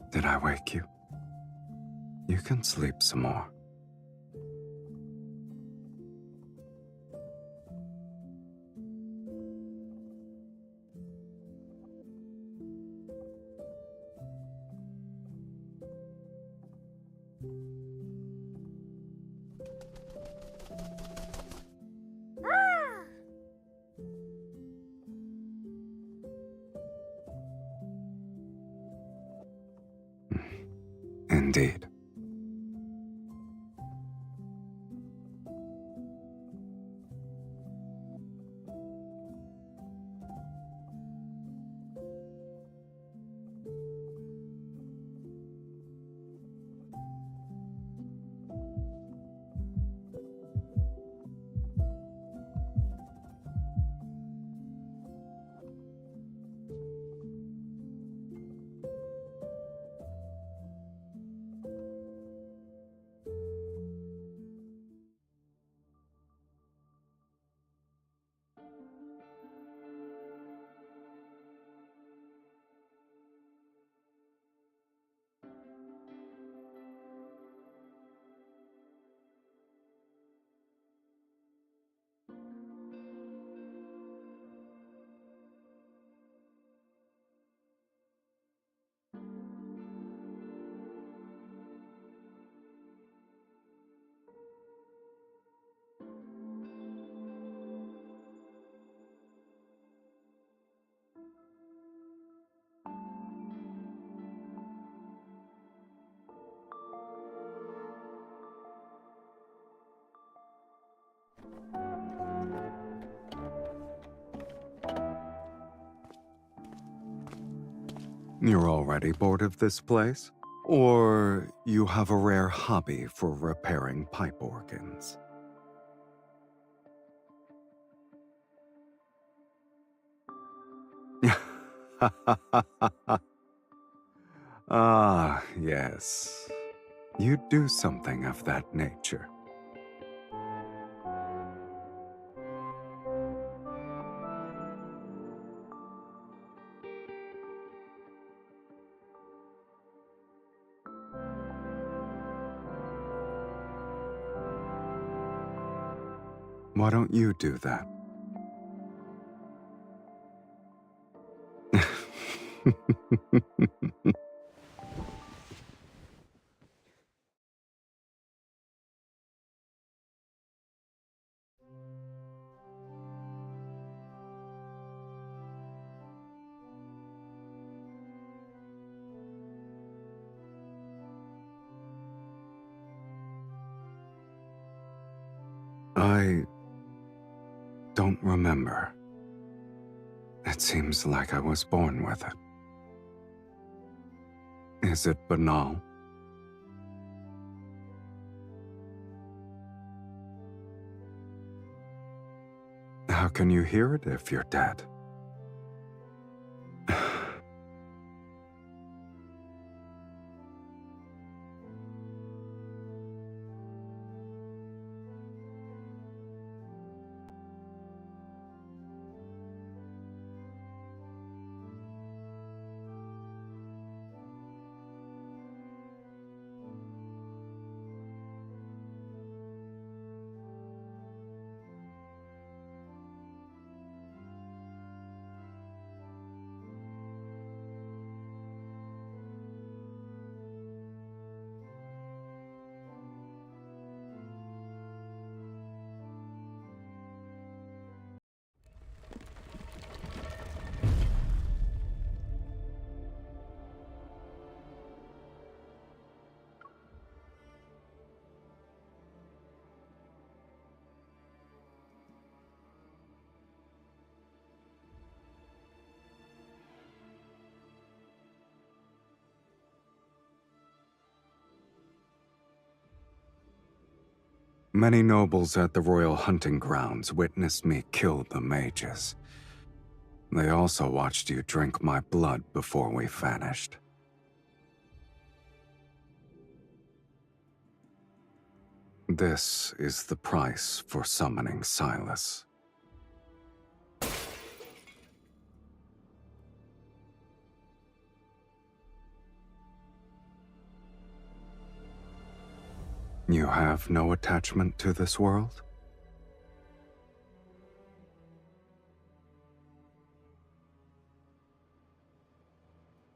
Did I wake you? You can sleep some more. Indeed. You're already bored of this place? Or you have a rare hobby for repairing pipe organs? Ah, yes. You do something of that nature. Why don't you do that? I don't remember. It seems like I was born with it. Is it banal? How can you hear it if you're dead? Many nobles at the royal hunting grounds witnessed me kill the mages. They also watched you drink my blood before we vanished. This is the price for summoning Sylus. You have no attachment to this world?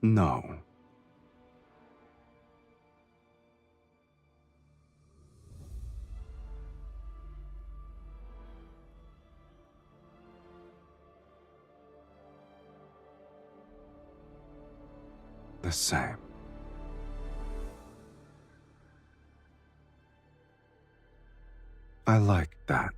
No. The same. I like that.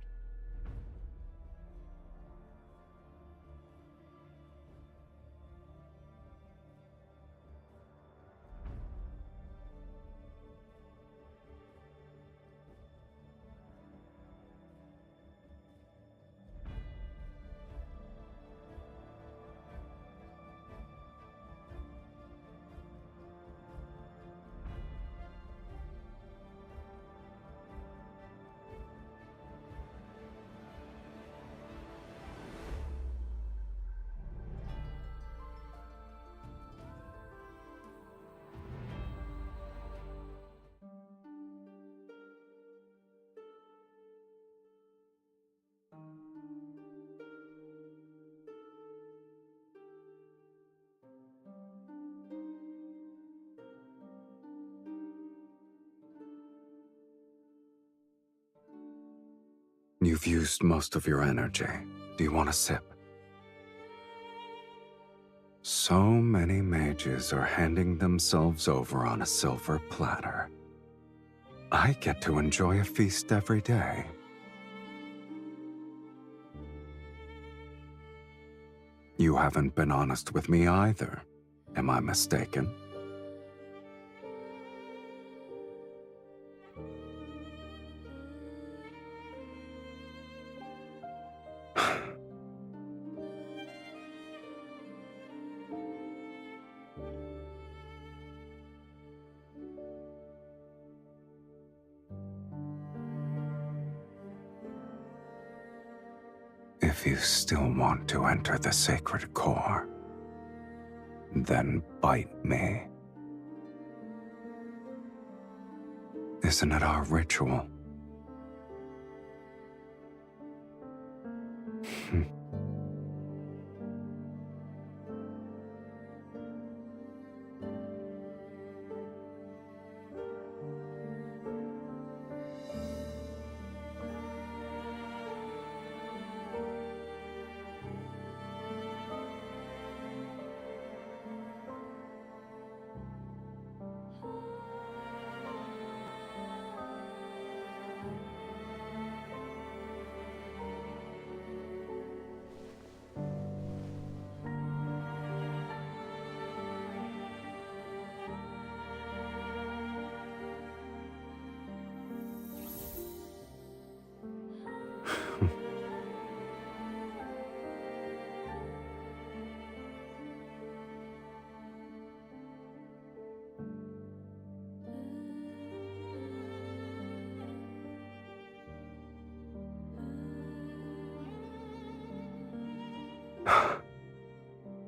You've used most of your energy. Do you want a sip? So many mages are handing themselves over on a silver platter. I get to enjoy a feast every day. You haven't been honest with me either. Am I mistaken? If you still want to enter the sacred core, then bite me. Isn't it our ritual?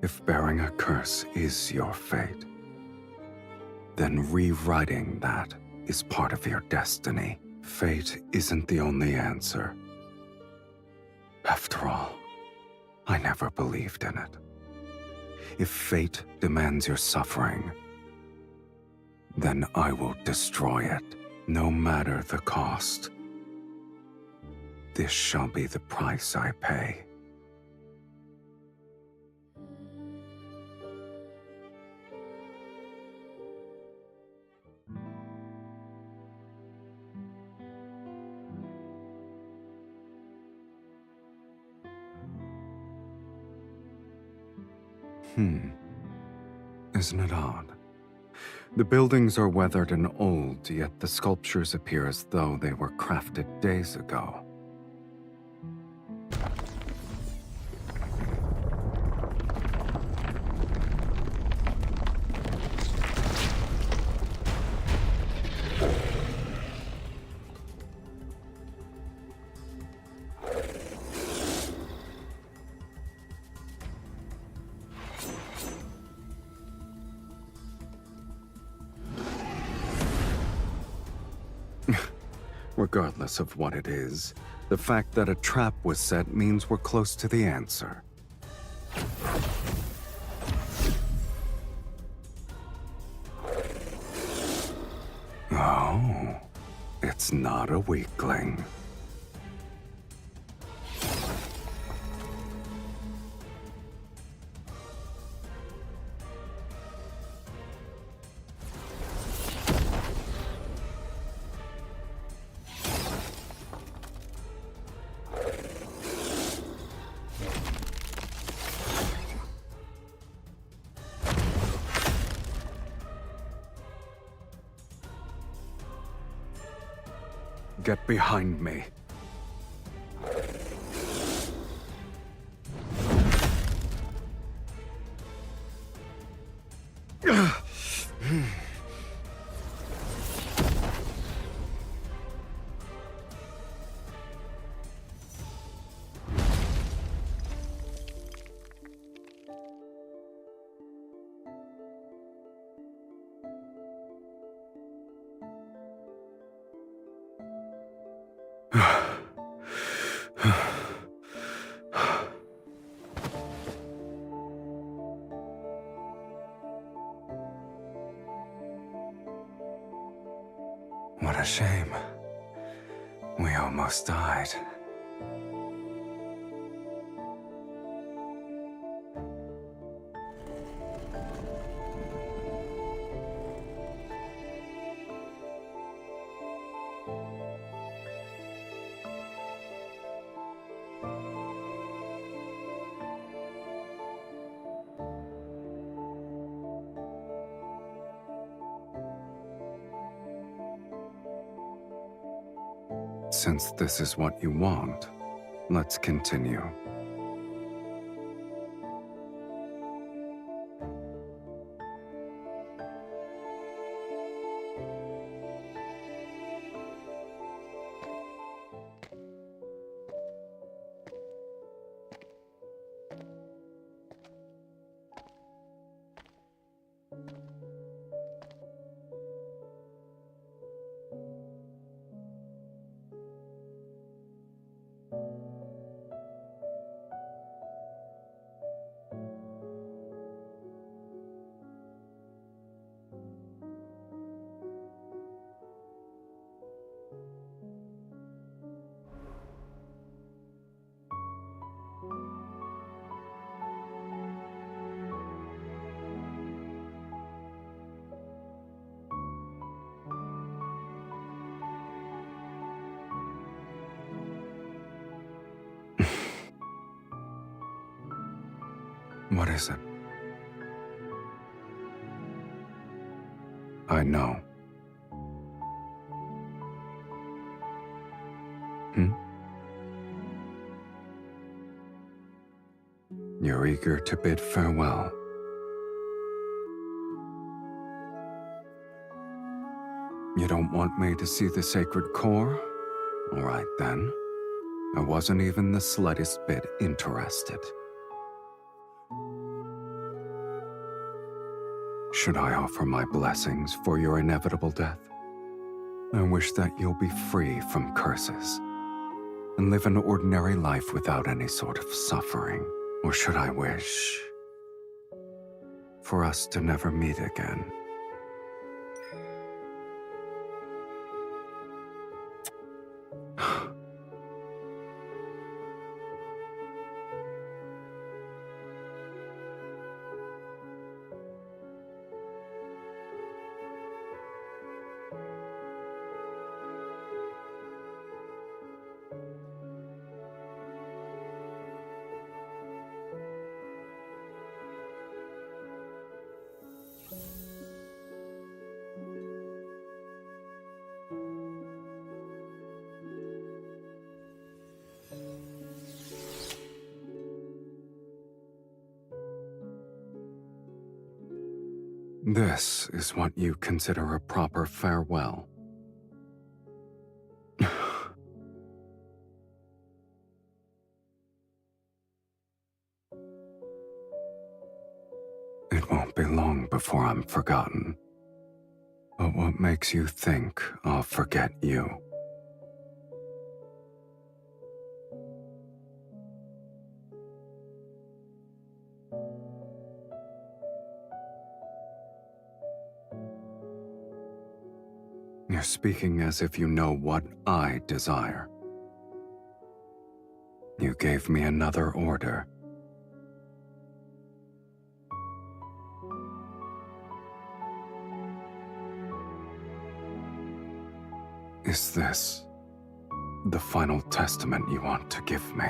If bearing a curse is your fate, then rewriting that is part of your destiny. Fate isn't the only answer. After all, I never believed in it. If fate demands your suffering, then I will destroy it, no matter the cost. This shall be the price I pay. Isn't it odd? The buildings are weathered and old, yet the sculptures appear as though they were crafted days ago. Regardless of what it is, the fact that a trap was set means we're close to the answer. Oh, it's not a weakling. Get behind me. What a shame. We almost died. Since this is what you want, let's continue. What is it? I know. You're eager to bid farewell. You don't want me to see the sacred core? All right, then. I wasn't even the slightest bit interested. Should I offer my blessings for your inevitable death? I wish that you'll be free from curses and live an ordinary life without any sort of suffering. Or should I wish for us to never meet again? This is what you consider a proper farewell. It won't be long before I'm forgotten. But what makes you think I'll forget you? You're speaking as if you know what I desire. You gave me another order. Is this the final testament you want to give me?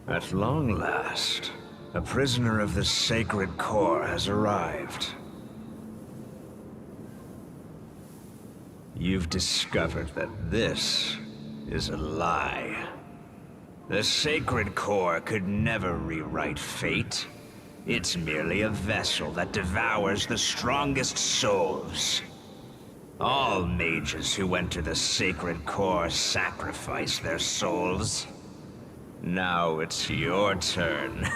At long last, a prisoner of the Sacred Core has arrived. You've discovered that this is a lie. The Sacred Core could never rewrite fate. It's merely a vessel that devours the strongest souls. All mages who enter the Sacred Core sacrifice their souls. Now it's your turn.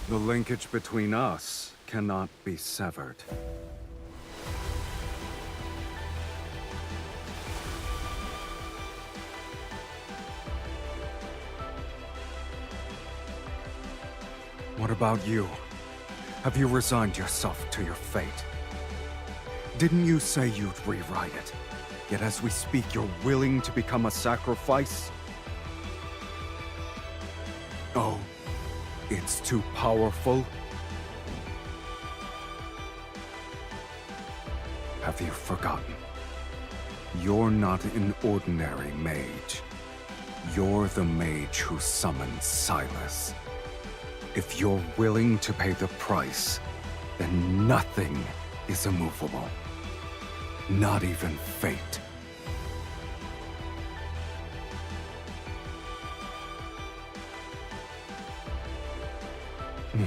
The linkage between us cannot be severed. What about you? Have you resigned yourself to your fate? Didn't you say you'd rewrite it? Yet as we speak, you're willing to become a sacrifice? Oh, it's too powerful? Have you forgotten? You're not an ordinary mage. You're the mage who summoned Sylus. If you're willing to pay the price, then nothing is immovable. Not even fate.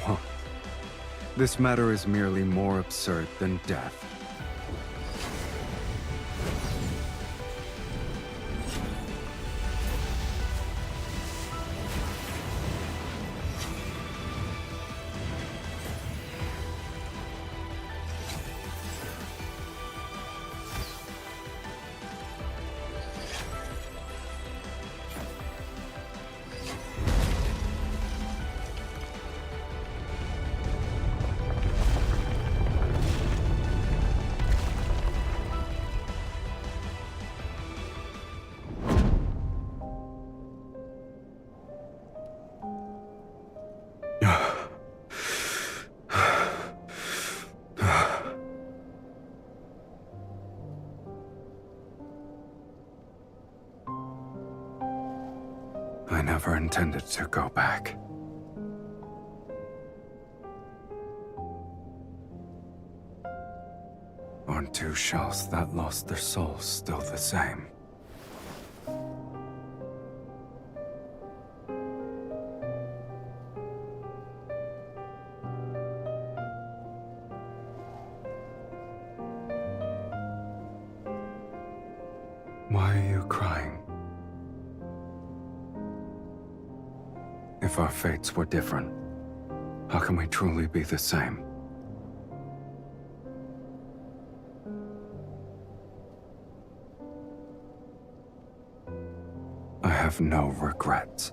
What? This matter is merely more absurd than death. I never intended to go back. Aren't two shells that lost their souls still the same? Why are you crying? If our fates were different, how can we truly be the same? I have no regrets.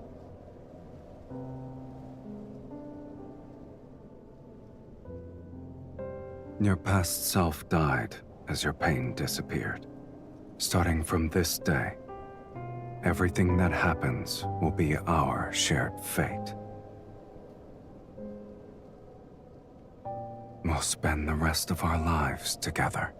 Your past self died as your pain disappeared. Starting from this day, everything that happens will be our shared fate. We'll spend the rest of our lives together.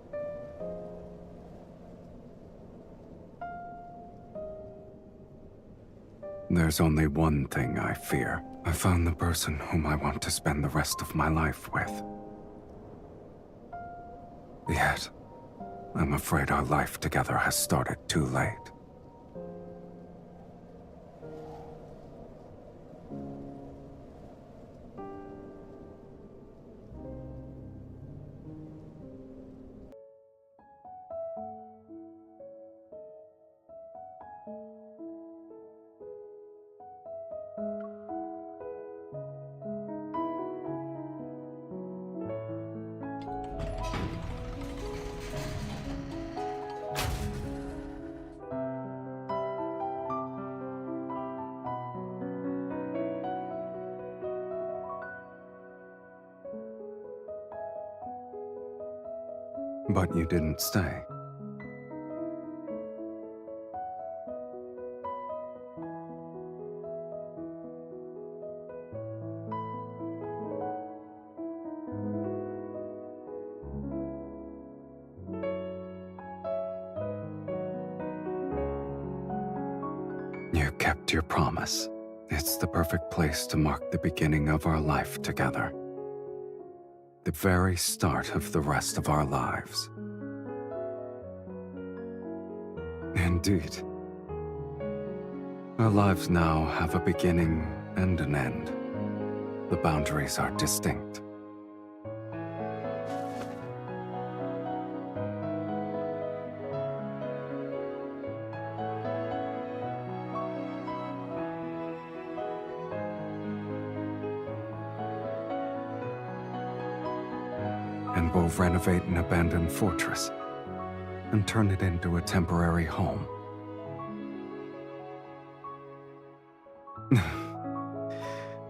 There's only one thing I fear. I found the person whom I want to spend the rest of my life with. Yet, I'm afraid our life together has started too late. But you didn't stay. You kept your promise. It's the perfect place to mark the beginning of our life together. The very start of the rest of our lives. Indeed. Our lives now have a beginning and an end. The boundaries are distinct. And we'll renovate an abandoned fortress and turn it into a temporary home.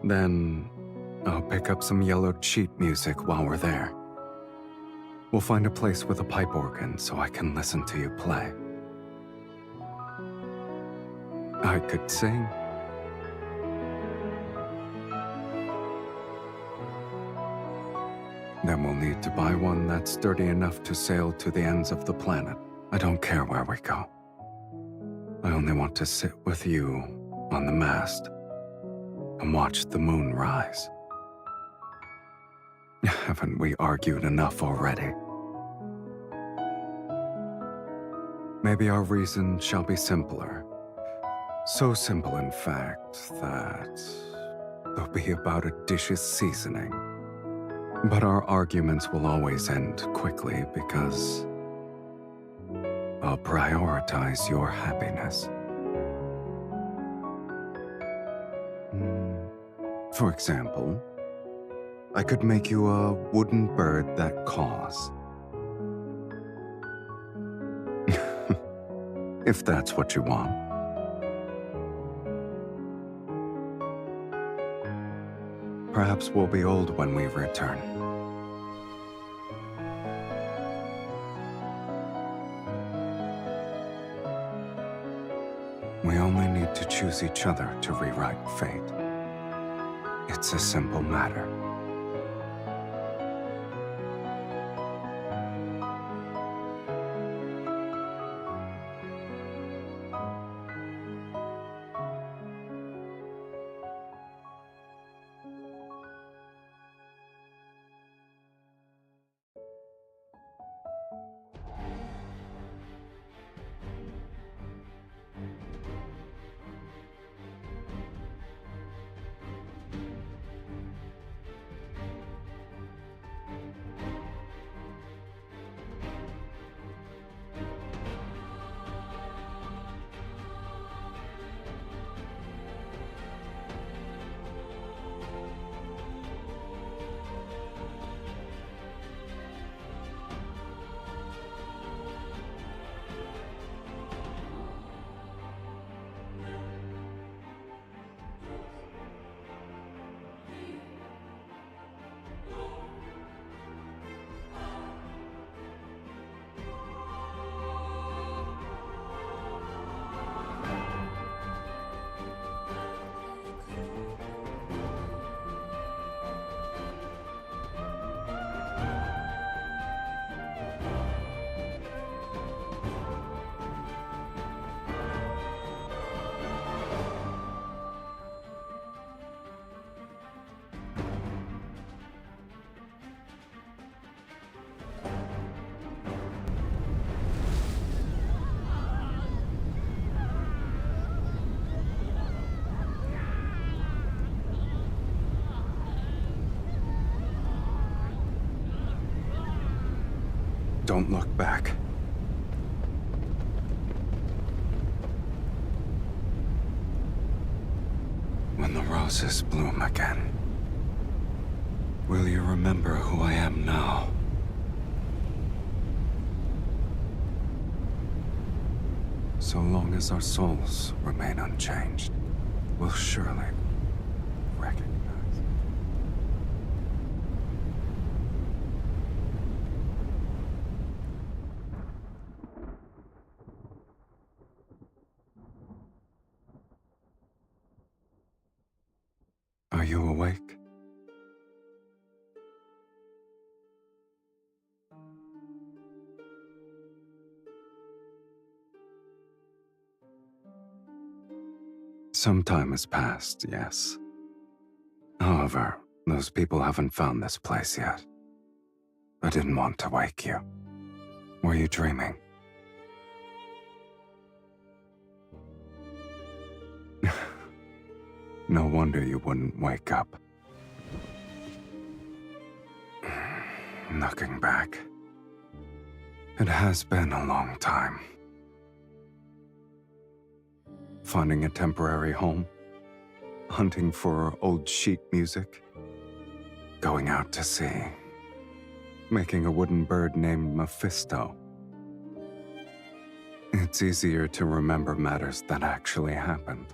Then, I'll pick up some yellowed sheet music while we're there. We'll find a place with a pipe organ so I can listen to you play. I could sing. need to buy one that's sturdy enough to sail to the ends of the planet. I don't care where we go. I only want to sit with you on the mast and watch the moon rise. Haven't we argued enough already? Maybe our reason shall be simpler. So simple, in fact, that they'll be about a dish's seasoning. But our arguments will always end quickly because I'll prioritize your happiness. For example, I could make you a wooden bird that caws. If that's what you want. Perhaps we'll be old when we return. We only need to choose each other to rewrite fate. It's a simple matter. Don't look back. When the roses bloom again, will you remember who I am now? So long as our souls remain unchanged, we'll surely recognize. Are you awake? Some time has passed, yes. However, those people haven't found this place yet. I didn't want to wake you. Were you dreaming? No wonder you wouldn't wake up. Looking back, it has been a long time. Finding a temporary home, hunting for old sheet music, going out to sea, making a wooden bird named Mephisto. It's easier to remember matters that actually happened.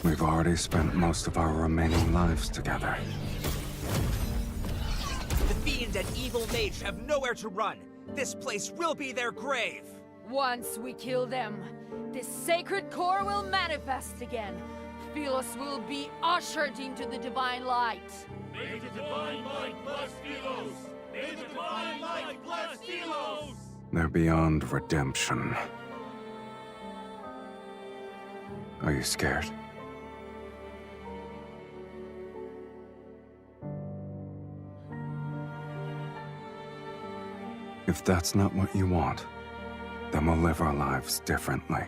We We've already spent most of our remaining lives together. The fiend and evil mage have nowhere to run. This place will be their grave. Once we kill them, this sacred core will manifest again. Philos will be ushered into the divine light. May the divine light bless Sylus! May the divine light bless Sylus! They're beyond redemption. Are you scared? If that's not what you want, then we'll live our lives differently.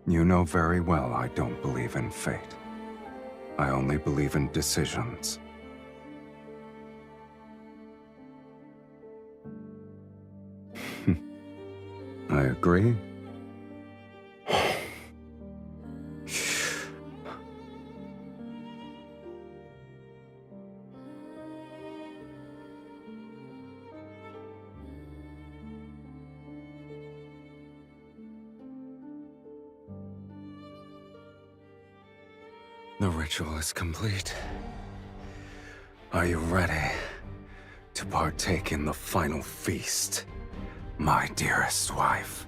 You know very well I don't believe in fate. I only believe in decisions. I agree. The ritual is complete. Are you ready to partake in the final feast, my dearest wife?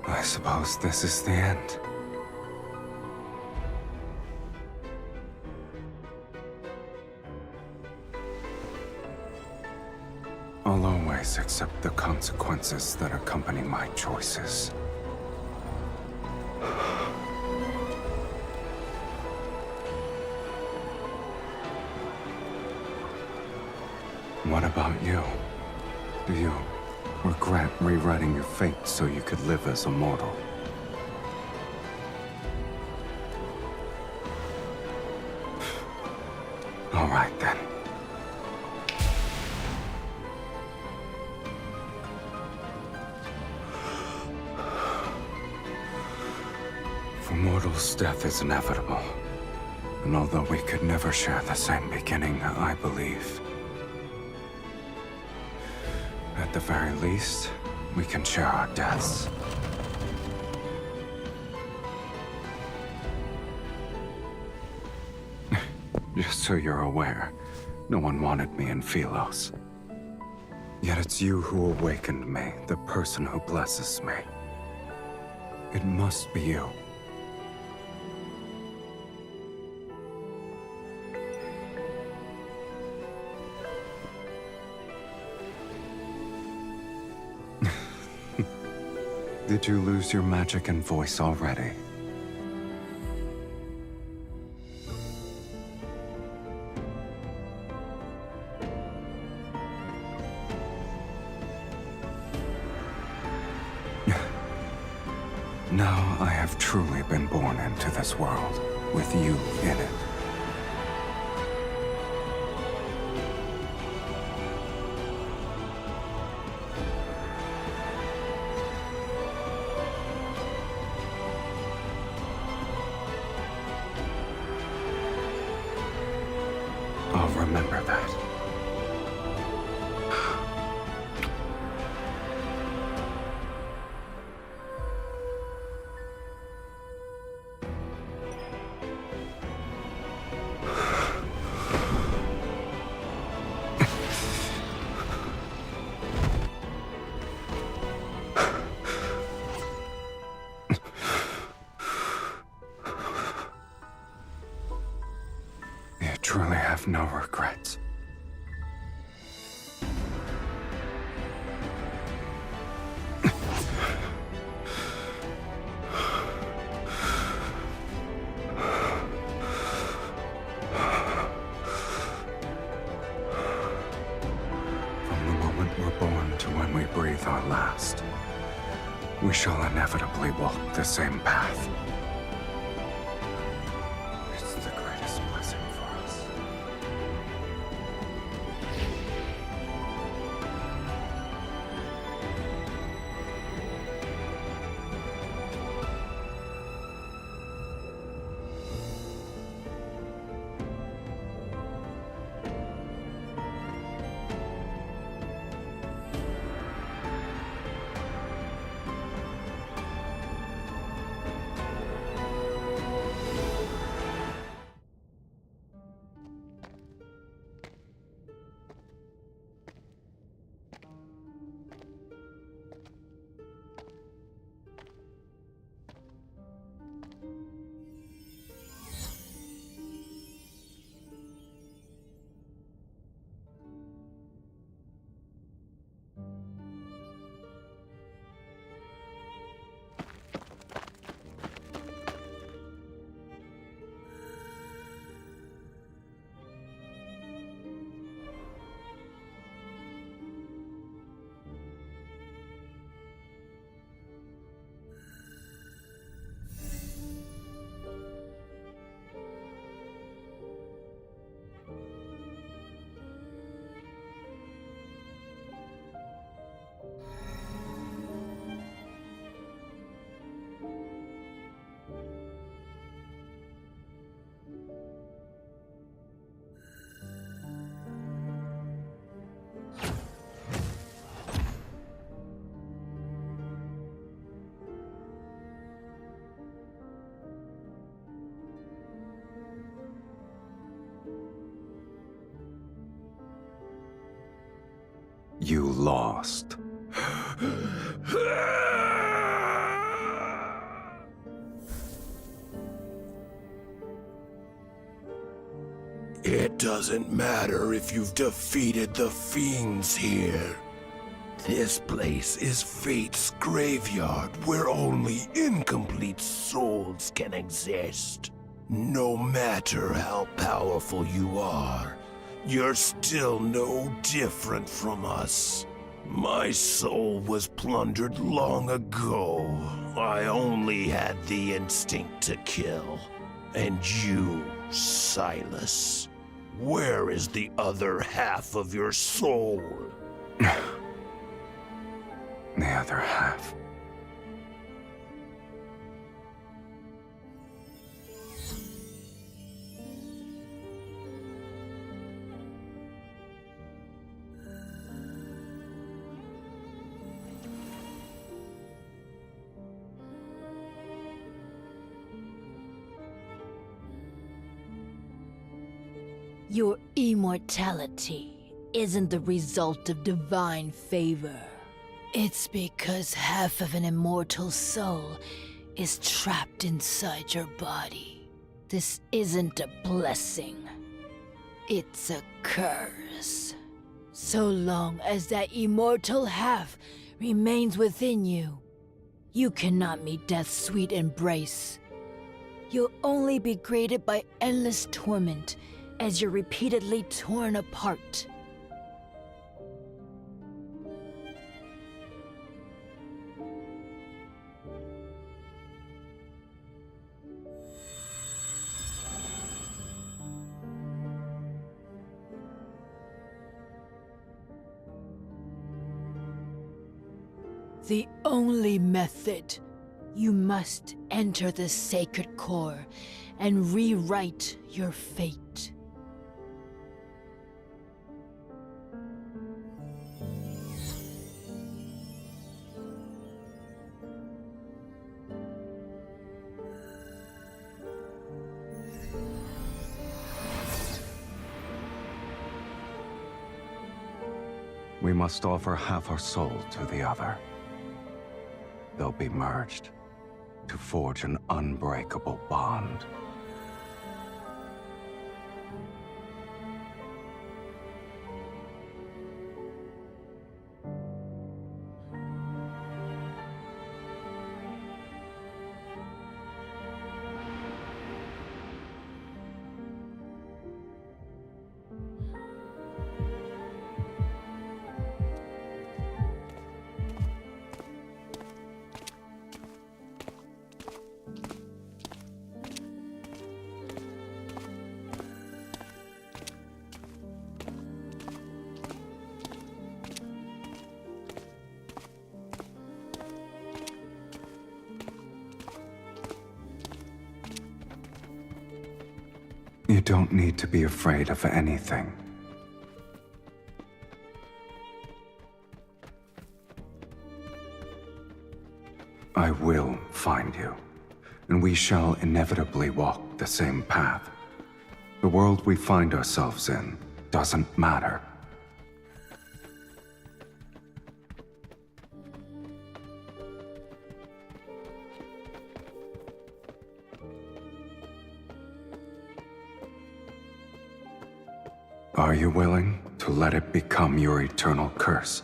I suppose this is the end. I'll always accept the consequences that accompany my choices. What about you? Do you regret rewriting your fate so you could live as a mortal? All right, then. For mortals, death is inevitable. And although we could never share the same beginning, I believe at the very least, we can share our deaths. Just so you're aware, no one wanted me in Philos. Yet it's you who awakened me, the person who blesses me. It must be you. Did you lose your magic and voice already? Now I have truly been born into this world, with you in it. I'll remember that. You truly have no regrets. We shall inevitably walk the same path. It's the greatest blessing for us. You lost. It doesn't matter if you've defeated the fiends here. This place is Fate's graveyard where only incomplete souls can exist. No matter how powerful you are, you're still no different from us. My soul was plundered long ago. I only had the instinct to kill. And you, Sylus, where is the other half of your soul? The other half. Your immortality isn't the result of divine favor. It's because half of an immortal soul is trapped inside your body. This isn't a blessing. It's a curse. So long as that immortal half remains within you, you cannot meet death's sweet embrace. You'll only be greeted by endless torment as you're repeatedly torn apart. The only method, you must enter the sacred core and rewrite your fate. We must offer half our soul to the other. They'll be merged to forge an unbreakable bond. don't need to be afraid of anything. I will find you, and we shall inevitably walk the same path. The world we find ourselves in doesn't matter. Are you willing to let it become your eternal curse?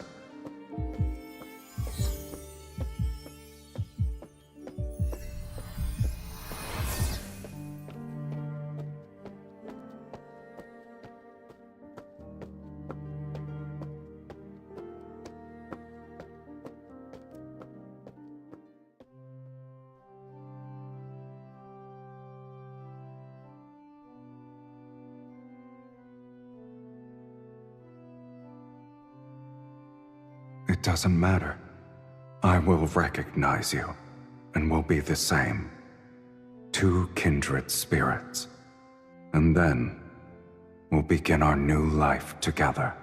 It doesn't matter. I will recognize you, and we'll be the same. Two kindred spirits. And then, we'll begin our new life together.